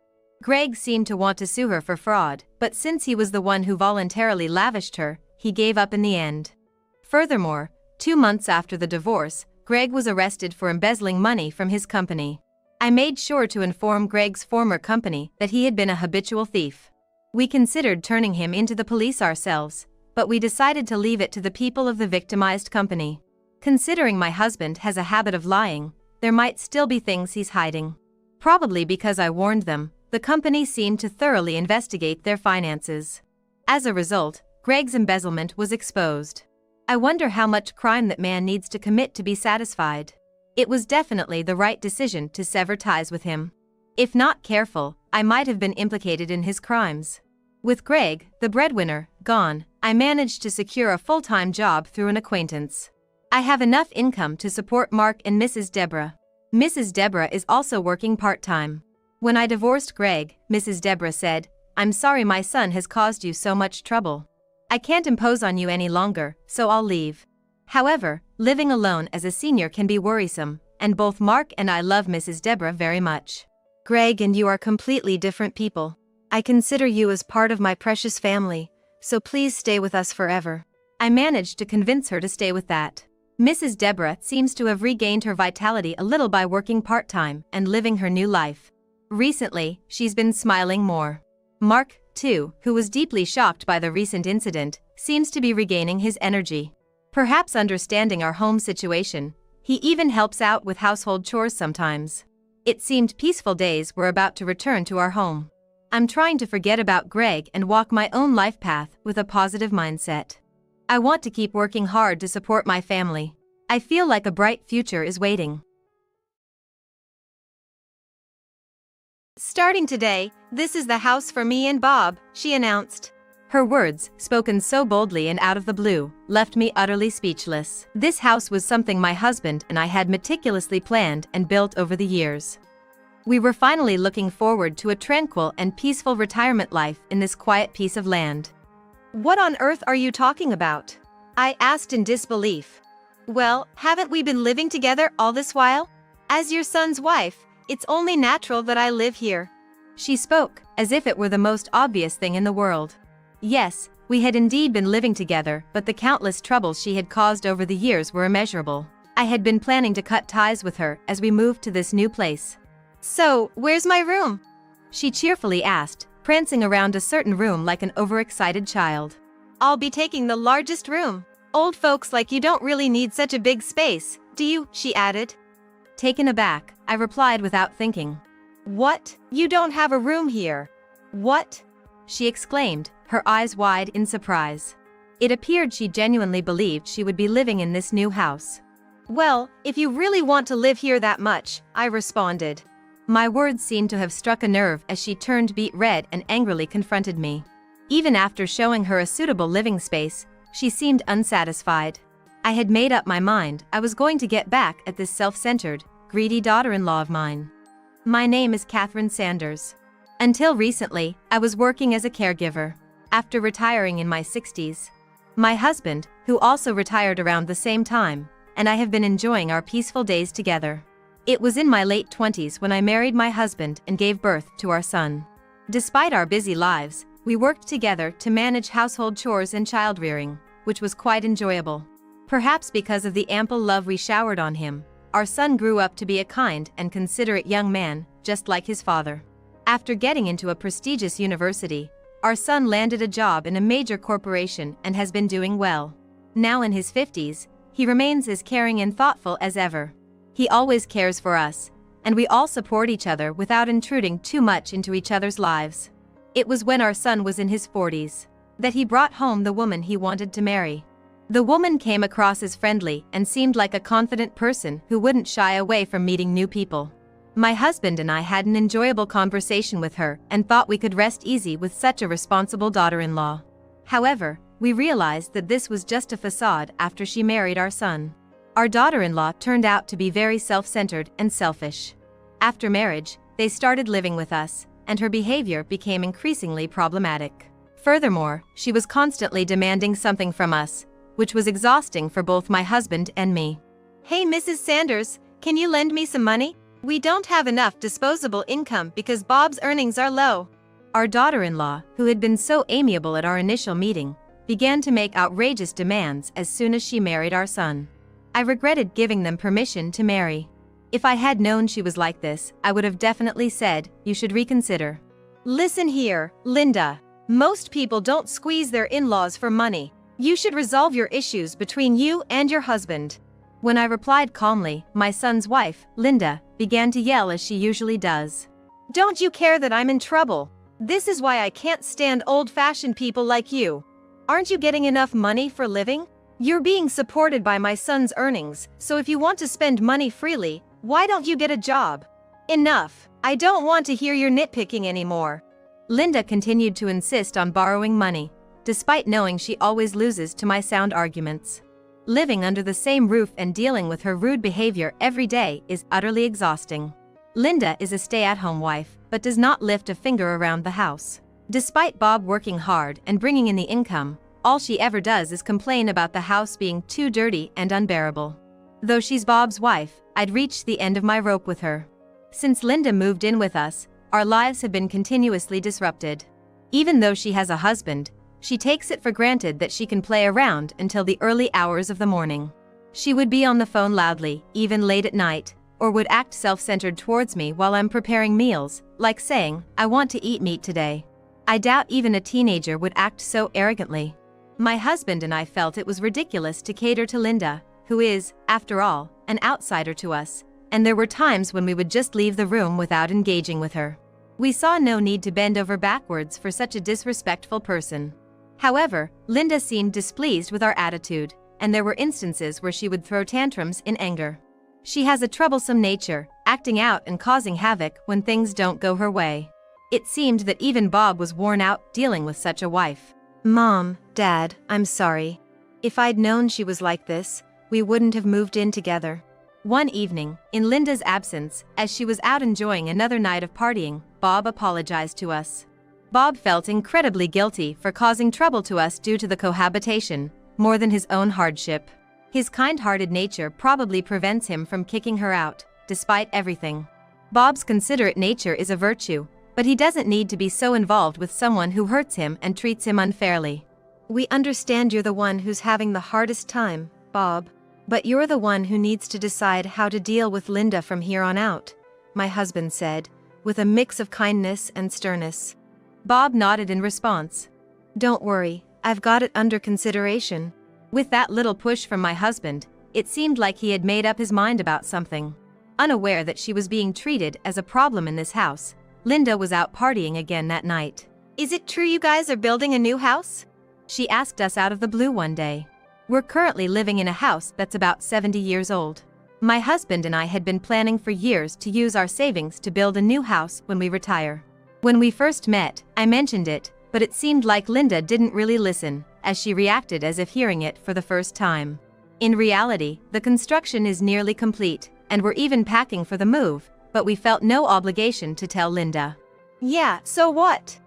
Greg seemed to want to sue her for fraud, but since he was the one who voluntarily lavished her, he gave up in the end. Furthermore, 2 months after the divorce, Greg was arrested for embezzling money from his company. I made sure to inform Greg's former company that he had been a habitual thief. We considered turning him into the police ourselves, but we decided to leave it to the people of the victimized company. Considering my husband has a habit of lying, there might still be things he's hiding. Probably because I warned them, the company seemed to thoroughly investigate their finances. As a result, Greg's embezzlement was exposed. I wonder how much crime that man needs to commit to be satisfied. It was definitely the right decision to sever ties with him. If not careful, I might have been implicated in his crimes. With Greg, the breadwinner, gone, I managed to secure a full-time job through an acquaintance. I have enough income to support Mark and Mrs. Deborah. Mrs. Deborah is also working part-time. When I divorced Greg, Mrs. Deborah said, "I'm sorry my son has caused you so much trouble. I can't impose on you any longer, so I'll leave." However, living alone as a senior can be worrisome, and both Mark and I love Mrs. Deborah very much. "Greg and you are completely different people. I consider you as part of my precious family, so please stay with us forever." I managed to convince her to stay with that. Mrs. Deborah seems to have regained her vitality a little by working part-time and living her new life. Recently, she's been smiling more. Mark, too, who was deeply shocked by the recent incident, seems to be regaining his energy. Perhaps understanding our home situation, he even helps out with household chores sometimes. It seemed peaceful days were about to return to our home. I'm trying to forget about Greg and walk my own life path with a positive mindset. I want to keep working hard to support my family. I feel like a bright future is waiting. "Starting today, this is the house for me and Bob," she announced. Her words, spoken so boldly and out of the blue, left me utterly speechless. This house was something my husband and I had meticulously planned and built over the years. We were finally looking forward to a tranquil and peaceful retirement life in this quiet piece of land. "What on earth are you talking about?" I asked in disbelief. "Well, haven't we been living together all this while? As your son's wife, it's only natural that I live here." She spoke, as if it were the most obvious thing in the world. Yes, we had indeed been living together, but the countless troubles she had caused over the years were immeasurable. I had been planning to cut ties with her as we moved to this new place. "So, where's my room?" she cheerfully asked, prancing around a certain room like an overexcited child. "I'll be taking the largest room. Old folks like you don't really need such a big space, do you?" she added. Taken aback, I replied without thinking. "What? You don't have a room here? What?" she exclaimed, her eyes wide in surprise. It appeared she genuinely believed she would be living in this new house. "Well, if you really want to live here that much," I responded. My words seemed to have struck a nerve as she turned beet red and angrily confronted me. Even after showing her a suitable living space, she seemed unsatisfied. I had made up my mind I was going to get back at this self-centered, greedy daughter-in-law of mine. My name is Catherine Sanders. Until recently, I was working as a caregiver. After retiring in my 60s, my husband, who also retired around the same time, and I have been enjoying our peaceful days together. It was in my late 20s when I married my husband and gave birth to our son. Despite our busy lives, we worked together to manage household chores and child-rearing, which was quite enjoyable. Perhaps because of the ample love we showered on him, our son grew up to be a kind and considerate young man, just like his father. After getting into a prestigious university, our son landed a job in a major corporation and has been doing well. Now in his 50s, he remains as caring and thoughtful as ever. He always cares for us, and we all support each other without intruding too much into each other's lives. It was when our son was in his 40s that he brought home the woman he wanted to marry. The woman came across as friendly and seemed like a confident person who wouldn't shy away from meeting new people. My husband and I had an enjoyable conversation with her and thought we could rest easy with such a responsible daughter-in-law. However, we realized that this was just a facade after she married our son. Our daughter-in-law turned out to be very self-centered and selfish. After marriage, they started living with us, and her behavior became increasingly problematic. Furthermore, she was constantly demanding something from us, which was exhausting for both my husband and me. "Hey Mrs. Sanders, can you lend me some money? We don't have enough disposable income because Bob's earnings are low." Our daughter-in-law, who had been so amiable at our initial meeting, began to make outrageous demands as soon as she married our son. I regretted giving them permission to marry. If I had known she was like this, I would have definitely said, "You should reconsider." "Listen here, Linda. Most people don't squeeze their in-laws for money. You should resolve your issues between you and your husband." When I replied calmly, my son's wife, Linda, began to yell as she usually does. Don't you care that I'm in trouble? This is why I can't stand old-fashioned people like you. Aren't you getting enough money for living? You're being supported by my son's earnings, so if you want to spend money freely, why don't you get a job? Enough. I don't want to hear your nitpicking anymore. Linda continued to insist on borrowing money, despite knowing she always loses to my sound arguments. Living under the same roof and dealing with her rude behavior every day is utterly exhausting. Linda is a stay-at-home wife, but does not lift a finger around the house. Despite Bob working hard and bringing in the income, all she ever does is complain about the house being too dirty and unbearable. Though she's Bob's wife, I'd reached the end of my rope with her. Since Linda moved in with us, our lives have been continuously disrupted. Even though she has a husband, she takes it for granted that she can play around until the early hours of the morning. She would be on the phone loudly, even late at night, or would act self-centered towards me while I'm preparing meals, like saying, "I want to eat meat today." I doubt even a teenager would act so arrogantly. My husband and I felt it was ridiculous to cater to Linda, who is, after all, an outsider to us, and there were times when we would just leave the room without engaging with her. We saw no need to bend over backwards for such a disrespectful person. However, Linda seemed displeased with our attitude, and there were instances where she would throw tantrums in anger. She has a troublesome nature, acting out and causing havoc when things don't go her way. It seemed that even Bob was worn out dealing with such a wife. Mom, Dad, I'm sorry. If I'd known she was like this, we wouldn't have moved in together. One evening, in Linda's absence, as she was out enjoying another night of partying, Bob apologized to us. Bob felt incredibly guilty for causing trouble to us due to the cohabitation, more than his own hardship. His kind-hearted nature probably prevents him from kicking her out, despite everything. Bob's considerate nature is a virtue, but he doesn't need to be so involved with someone who hurts him and treats him unfairly. We understand you're the one who's having the hardest time, Bob. But you're the one who needs to decide how to deal with Linda from here on out, my husband said, with a mix of kindness and sternness. Bob nodded in response. Don't worry, I've got it under consideration. With that little push from my husband, it seemed like he had made up his mind about something. Unaware that she was being treated as a problem in this house, Linda was out partying again that night. Is it true you guys are building a new house? She asked us out of the blue one day. We're currently living in a house that's about 70 years old. My husband and I had been planning for years to use our savings to build a new house when we retire. When we first met, I mentioned it, but it seemed like Linda didn't really listen, as she reacted as if hearing it for the first time. In reality, the construction is nearly complete, and we're even packing for the move, but we felt no obligation to tell Linda. Yeah, so what?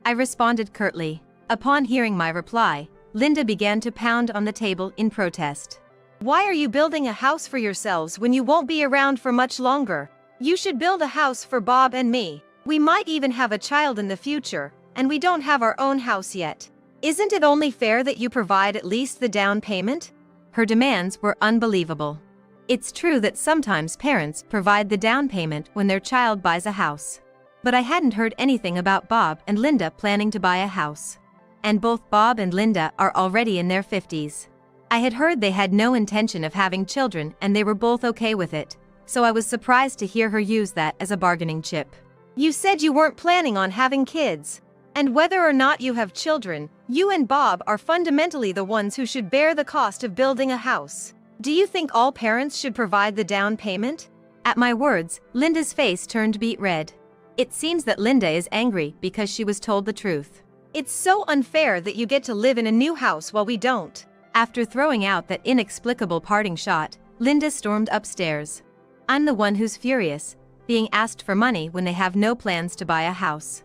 I responded curtly. Upon hearing my reply, Linda began to pound on the table in protest. Why are you building a house for yourselves when you won't be around for much longer? You should build a house for Bob and me. We might even have a child in the future, and we don't have our own house yet. Isn't it only fair that you provide at least the down payment? Her demands were unbelievable. It's true that sometimes parents provide the down payment when their child buys a house. But I hadn't heard anything about Bob and Linda planning to buy a house. And both Bob and Linda are already in their 50s. I had heard they had no intention of having children and they were both okay with it, so I was surprised to hear her use that as a bargaining chip. You said you weren't planning on having kids. And whether or not you have children, you and Bob are fundamentally the ones who should bear the cost of building a house. Do you think all parents should provide the down payment? At my words, Linda's face turned beet red. It seems that Linda is angry because she was told the truth. It's so unfair that you get to live in a new house while we don't. After throwing out that inexplicable parting shot, Linda stormed upstairs. I'm the one who's furious, being asked for money when they have no plans to buy a house.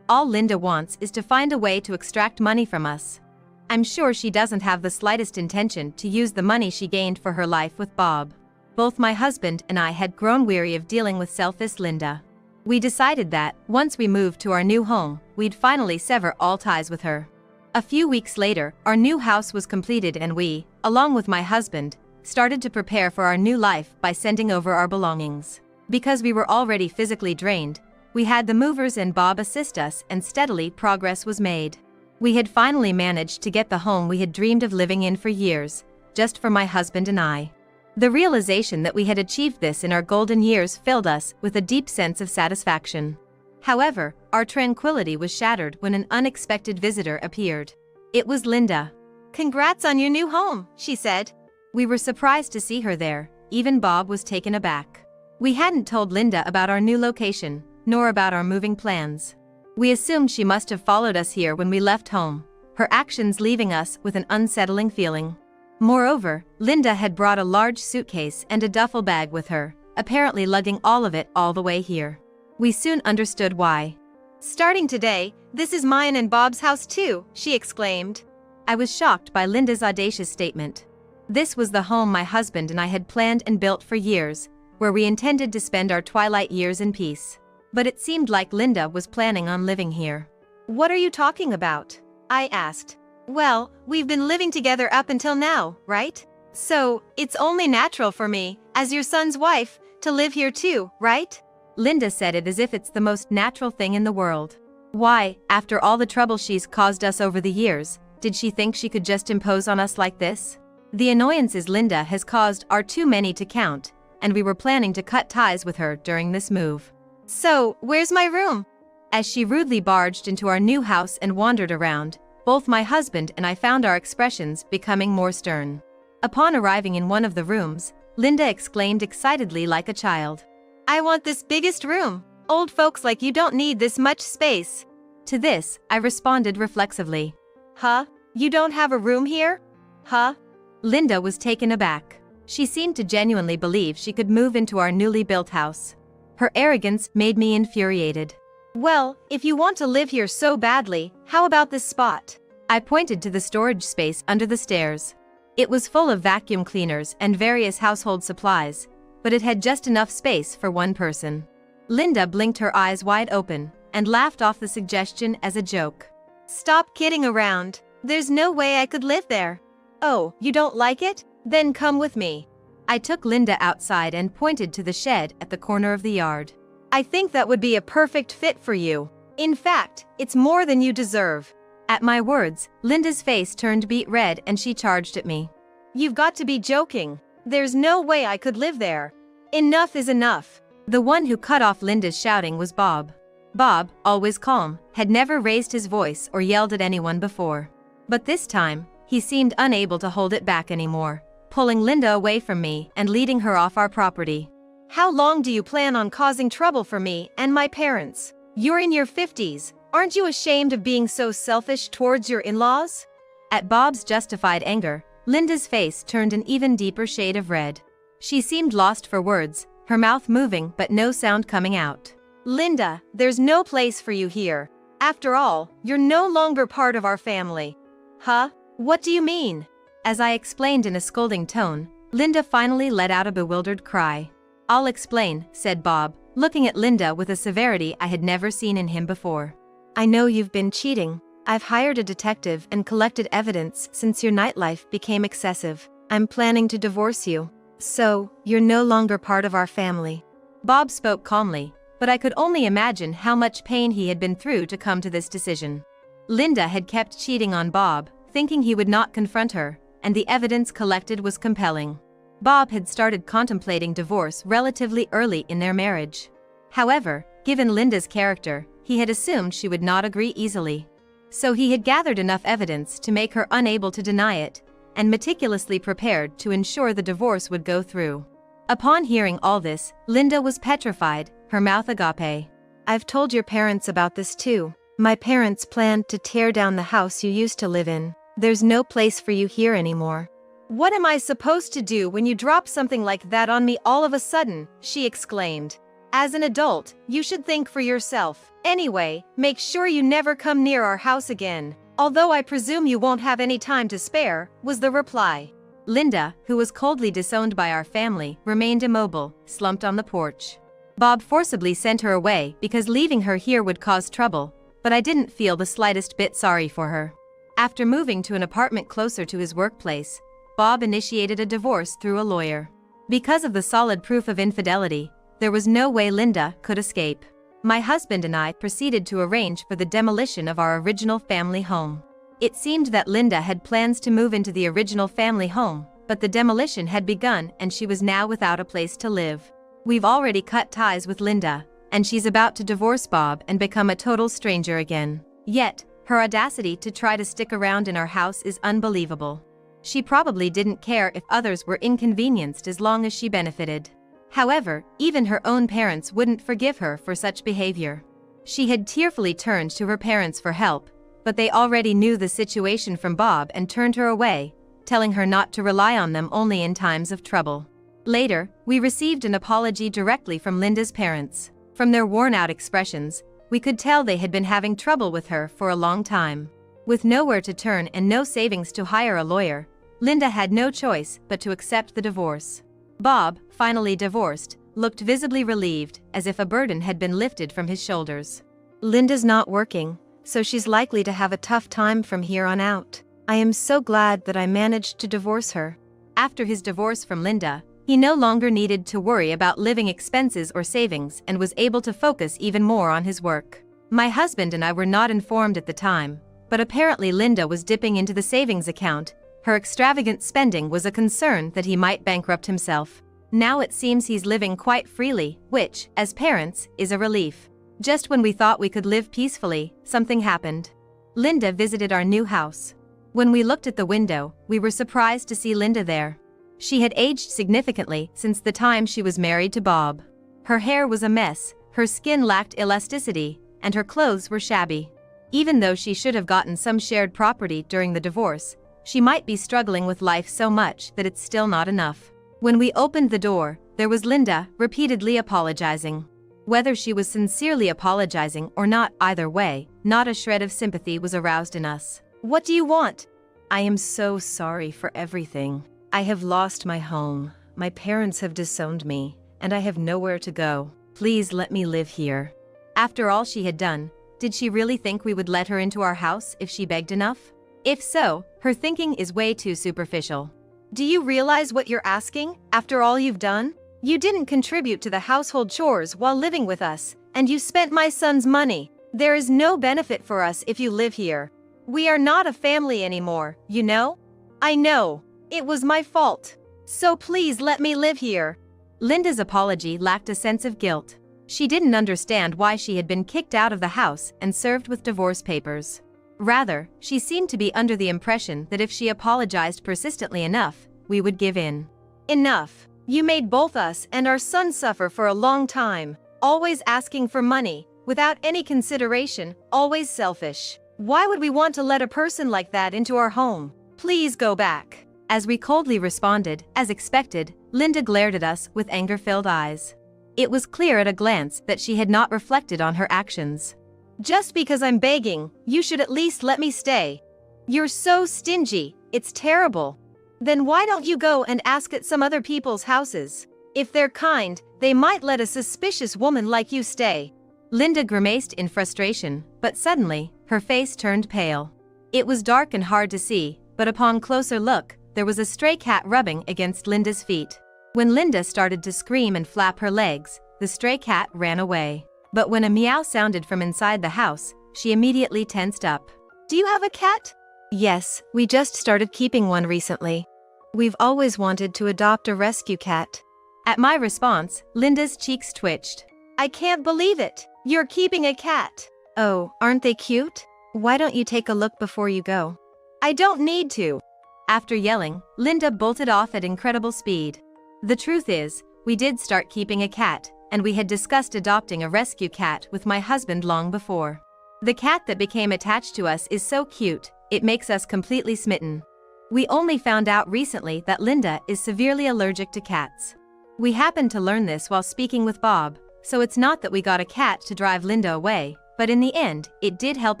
All Linda wants is to find a way to extract money from us. I'm sure she doesn't have the slightest intention to use the money she gained for her life with Bob. Both my husband and I had grown weary of dealing with selfish Linda. We decided that, once we moved to our new home, we'd finally sever all ties with her. A few weeks later, our new house was completed and we, along with my husband, started to prepare for our new life by sending over our belongings. Because we were already physically drained, we had the movers and Bob assist us and steadily progress was made. We had finally managed to get the home we had dreamed of living in for years, just for my husband and I. The realization that we had achieved this in our golden years filled us with a deep sense of satisfaction. However, our tranquility was shattered when an unexpected visitor appeared. It was Linda. "Congrats on your new home," she said. We were surprised to see her there. Even Bob was taken aback. We hadn't told Linda about our new location, nor about our moving plans. We assumed she must have followed us here when we left home, her actions leaving us with an unsettling feeling. Moreover, Linda had brought a large suitcase and a duffel bag with her, apparently lugging all of it all the way here. We soon understood why. "Starting today, this is mine and Bob's house too," she exclaimed. I was shocked by Linda's audacious statement. This was the home my husband and I had planned and built for years, where we intended to spend our twilight years in peace. But it seemed like Linda was planning on living here. "What are you talking about?" I asked. "Well, we've been living together up until now, right? So, it's only natural for me, as your son's wife, to live here too, right?" Linda said it as if it's the most natural thing in the world. Why, after all the trouble she's caused us over the years, did she think she could just impose on us like this? The annoyances Linda has caused are too many to count, and we were planning to cut ties with her during this move. "So, where's my room?" As she rudely barged into our new house and wandered around, both my husband and I found our expressions becoming more stern. Upon arriving in one of the rooms, Linda exclaimed excitedly like a child. "I want this biggest room. Old folks like you don't need this much space." To this, I responded reflexively. "Huh? You don't have a room here? Huh?" Linda was taken aback. She seemed to genuinely believe she could move into our newly built house. Her arrogance made me infuriated. "Well, if you want to live here so badly, how about this spot?" I pointed to the storage space under the stairs. It was full of vacuum cleaners and various household supplies, but it had just enough space for one person. Linda blinked her eyes wide open and laughed off the suggestion as a joke. "Stop kidding around. There's no way I could live there." "Oh, you don't like it? Then come with me." I took Linda outside and pointed to the shed at the corner of the yard. "I think that would be a perfect fit for you. In fact, it's more than you deserve." At my words, Linda's face turned beet red and she charged at me. "You've got to be joking. There's no way I could live there. Enough is enough." The one who cut off Linda's shouting was Bob. Bob, always calm, had never raised his voice or yelled at anyone before. But this time, he seemed unable to hold it back anymore, pulling Linda away from me and leading her off our property. "How long do you plan on causing trouble for me and my parents? You're in your 50s. Aren't you ashamed of being so selfish towards your in-laws?" At Bob's justified anger, Linda's face turned an even deeper shade of red. She seemed lost for words, her mouth moving but no sound coming out. "Linda, there's no place for you here. After all, you're no longer part of our family." "Huh? What do you mean?" As I explained in a scolding tone, Linda finally let out a bewildered cry. "I'll explain," said Bob, looking at Linda with a severity I had never seen in him before. "I know you've been cheating. I've hired a detective and collected evidence since your nightlife became excessive. I'm planning to divorce you. So, you're no longer part of our family." Bob spoke calmly, but I could only imagine how much pain he had been through to come to this decision. Linda had kept cheating on Bob, thinking he would not confront her, and the evidence collected was compelling. Bob had started contemplating divorce relatively early in their marriage. However, given Linda's character, he had assumed she would not agree easily. So he had gathered enough evidence to make her unable to deny it, and meticulously prepared to ensure the divorce would go through. Upon hearing all this, Linda was petrified, her mouth agape. "I've told your parents about this too. My parents planned to tear down the house you used to live in. There's no place for you here anymore." "What am I supposed to do when you drop something like that on me all of a sudden?" she exclaimed. "As an adult, you should think for yourself. Anyway, make sure you never come near our house again. Although I presume you won't have any time to spare," was the reply. Linda, who was coldly disowned by our family, remained immobile, slumped on the porch. Bob forcibly sent her away because leaving her here would cause trouble, but I didn't feel the slightest bit sorry for her. After moving to an apartment closer to his workplace, Bob initiated a divorce through a lawyer. Because of the solid proof of infidelity, there was no way Linda could escape. My husband and I proceeded to arrange for the demolition of our original family home. It seemed that Linda had plans to move into the original family home, but the demolition had begun and she was now without a place to live. We've already cut ties with Linda, and she's about to divorce Bob and become a total stranger again. Yet, her audacity to try to stick around in our house is unbelievable. She probably didn't care if others were inconvenienced as long as she benefited. However, even her own parents wouldn't forgive her for such behavior. She had tearfully turned to her parents for help, but they already knew the situation from Bob and turned her away, telling her not to rely on them only in times of trouble. Later, we received an apology directly from Linda's parents. From their worn-out expressions, we could tell they had been having trouble with her for a long time. With nowhere to turn and no savings to hire a lawyer, Linda had no choice but to accept the divorce. Bob, finally divorced, looked visibly relieved, as if a burden had been lifted from his shoulders. Linda's not working, so she's likely to have a tough time from here on out. I am so glad that I managed to divorce her. After his divorce from Linda, he no longer needed to worry about living expenses or savings and was able to focus even more on his work. My husband and I were not informed at the time, but apparently Linda was dipping into the savings account. Her extravagant spending was a concern that he might bankrupt himself. Now it seems he's living quite freely, which, as parents, is a relief. Just when we thought we could live peacefully, something happened. Linda visited our new house. When we looked at the window, we were surprised to see Linda there. She had aged significantly since the time she was married to Bob. Her hair was a mess, her skin lacked elasticity, and her clothes were shabby. Even though she should have gotten some shared property during the divorce, she might be struggling with life so much that it's still not enough. When we opened the door, there was Linda, repeatedly apologizing. Whether she was sincerely apologizing or not, either way, not a shred of sympathy was aroused in us. What do you want? I am so sorry for everything. I have lost my home, my parents have disowned me, and I have nowhere to go. Please let me live here. After all she had done, did she really think we would let her into our house if she begged enough? If so, her thinking is way too superficial. Do you realize what you're asking, after all you've done? You didn't contribute to the household chores while living with us, and you spent my son's money. There is no benefit for us if you live here. We are not a family anymore, you know? I know. It was my fault. So please let me live here. Linda's apology lacked a sense of guilt. She didn't understand why she had been kicked out of the house and served with divorce papers. Rather, she seemed to be under the impression that if she apologized persistently enough, we would give in. Enough. You made both us and our son suffer for a long time, always asking for money, without any consideration, always selfish. Why would we want to let a person like that into our home? Please go back. As we coldly responded, as expected, Linda glared at us with anger-filled eyes. It was clear at a glance that she had not reflected on her actions. Just because I'm begging, you should at least let me stay. You're so stingy, it's terrible. Then why don't you go and ask at some other people's houses? If they're kind, they might let a suspicious woman like you stay. Linda grimaced in frustration, but suddenly, her face turned pale. It was dark and hard to see, but upon closer look, there was a stray cat rubbing against Linda's feet. When Linda started to scream and flap her legs, the stray cat ran away. But when a meow sounded from inside the house, she immediately tensed up. Do you have a cat? Yes, we just started keeping one recently. We've always wanted to adopt a rescue cat. At my response, Linda's cheeks twitched. I can't believe it. You're keeping a cat. Oh, aren't they cute? Why don't you take a look before you go? I don't need to. After yelling, Linda bolted off at incredible speed. The truth is, we did start keeping a cat, and we had discussed adopting a rescue cat with my husband long before. The cat that became attached to us is so cute, it makes us completely smitten. We only found out recently that Linda is severely allergic to cats. We happened to learn this while speaking with Bob, so it's not that we got a cat to drive Linda away, but in the end, it did help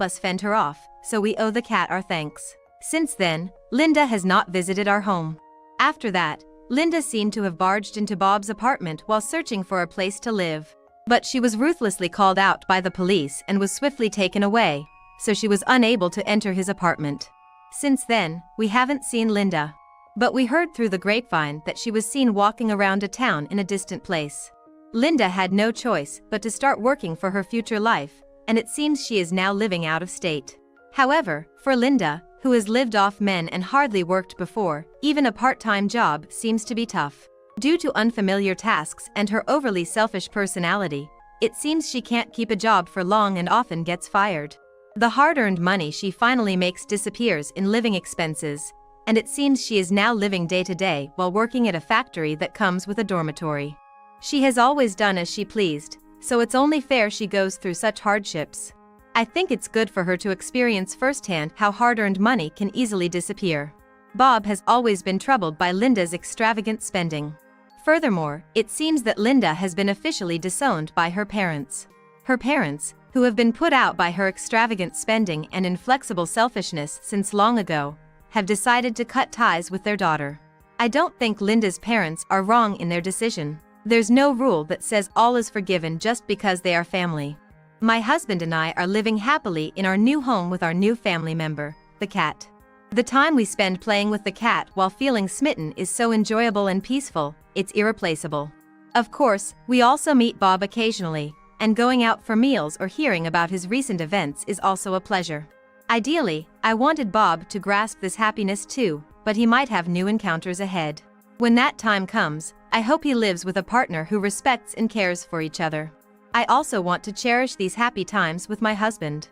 us fend her off, so we owe the cat our thanks. Since then, Linda has not visited our home. After that, Linda seemed to have barged into Bob's apartment while searching for a place to live. But she was ruthlessly called out by the police and was swiftly taken away, so she was unable to enter his apartment. Since then, we haven't seen Linda. But we heard through the grapevine that she was seen walking around a town in a distant place. Linda had no choice but to start working for her future life, and it seems she is now living out of state. However, for Linda, who has lived off men and hardly worked before. Even a part-time job seems to be tough. Due to unfamiliar tasks and her overly selfish personality, it seems she can't keep a job for long and often gets fired. The hard-earned money she finally makes disappears in living expenses, and it seems she is now living day to day while working at a factory that comes with a dormitory. She has always done as she pleased, so it's only fair she goes through such hardships. I think it's good for her to experience firsthand how hard-earned money can easily disappear. Bob has always been troubled by Linda's extravagant spending. Furthermore, it seems that Linda has been officially disowned by her parents. Her parents, who have been put out by her extravagant spending and inflexible selfishness since long ago, have decided to cut ties with their daughter. I don't think Linda's parents are wrong in their decision. There's no rule that says all is forgiven just because they are family. My husband and I are living happily in our new home with our new family member, the cat. The time we spend playing with the cat while feeling smitten is so enjoyable and peaceful, it's irreplaceable. Of course, we also meet Bob occasionally, and going out for meals or hearing about his recent events is also a pleasure. Ideally, I wanted Bob to grasp this happiness too, but he might have new encounters ahead. When that time comes, I hope he lives with a partner who respects and cares for each other. I also want to cherish these happy times with my husband.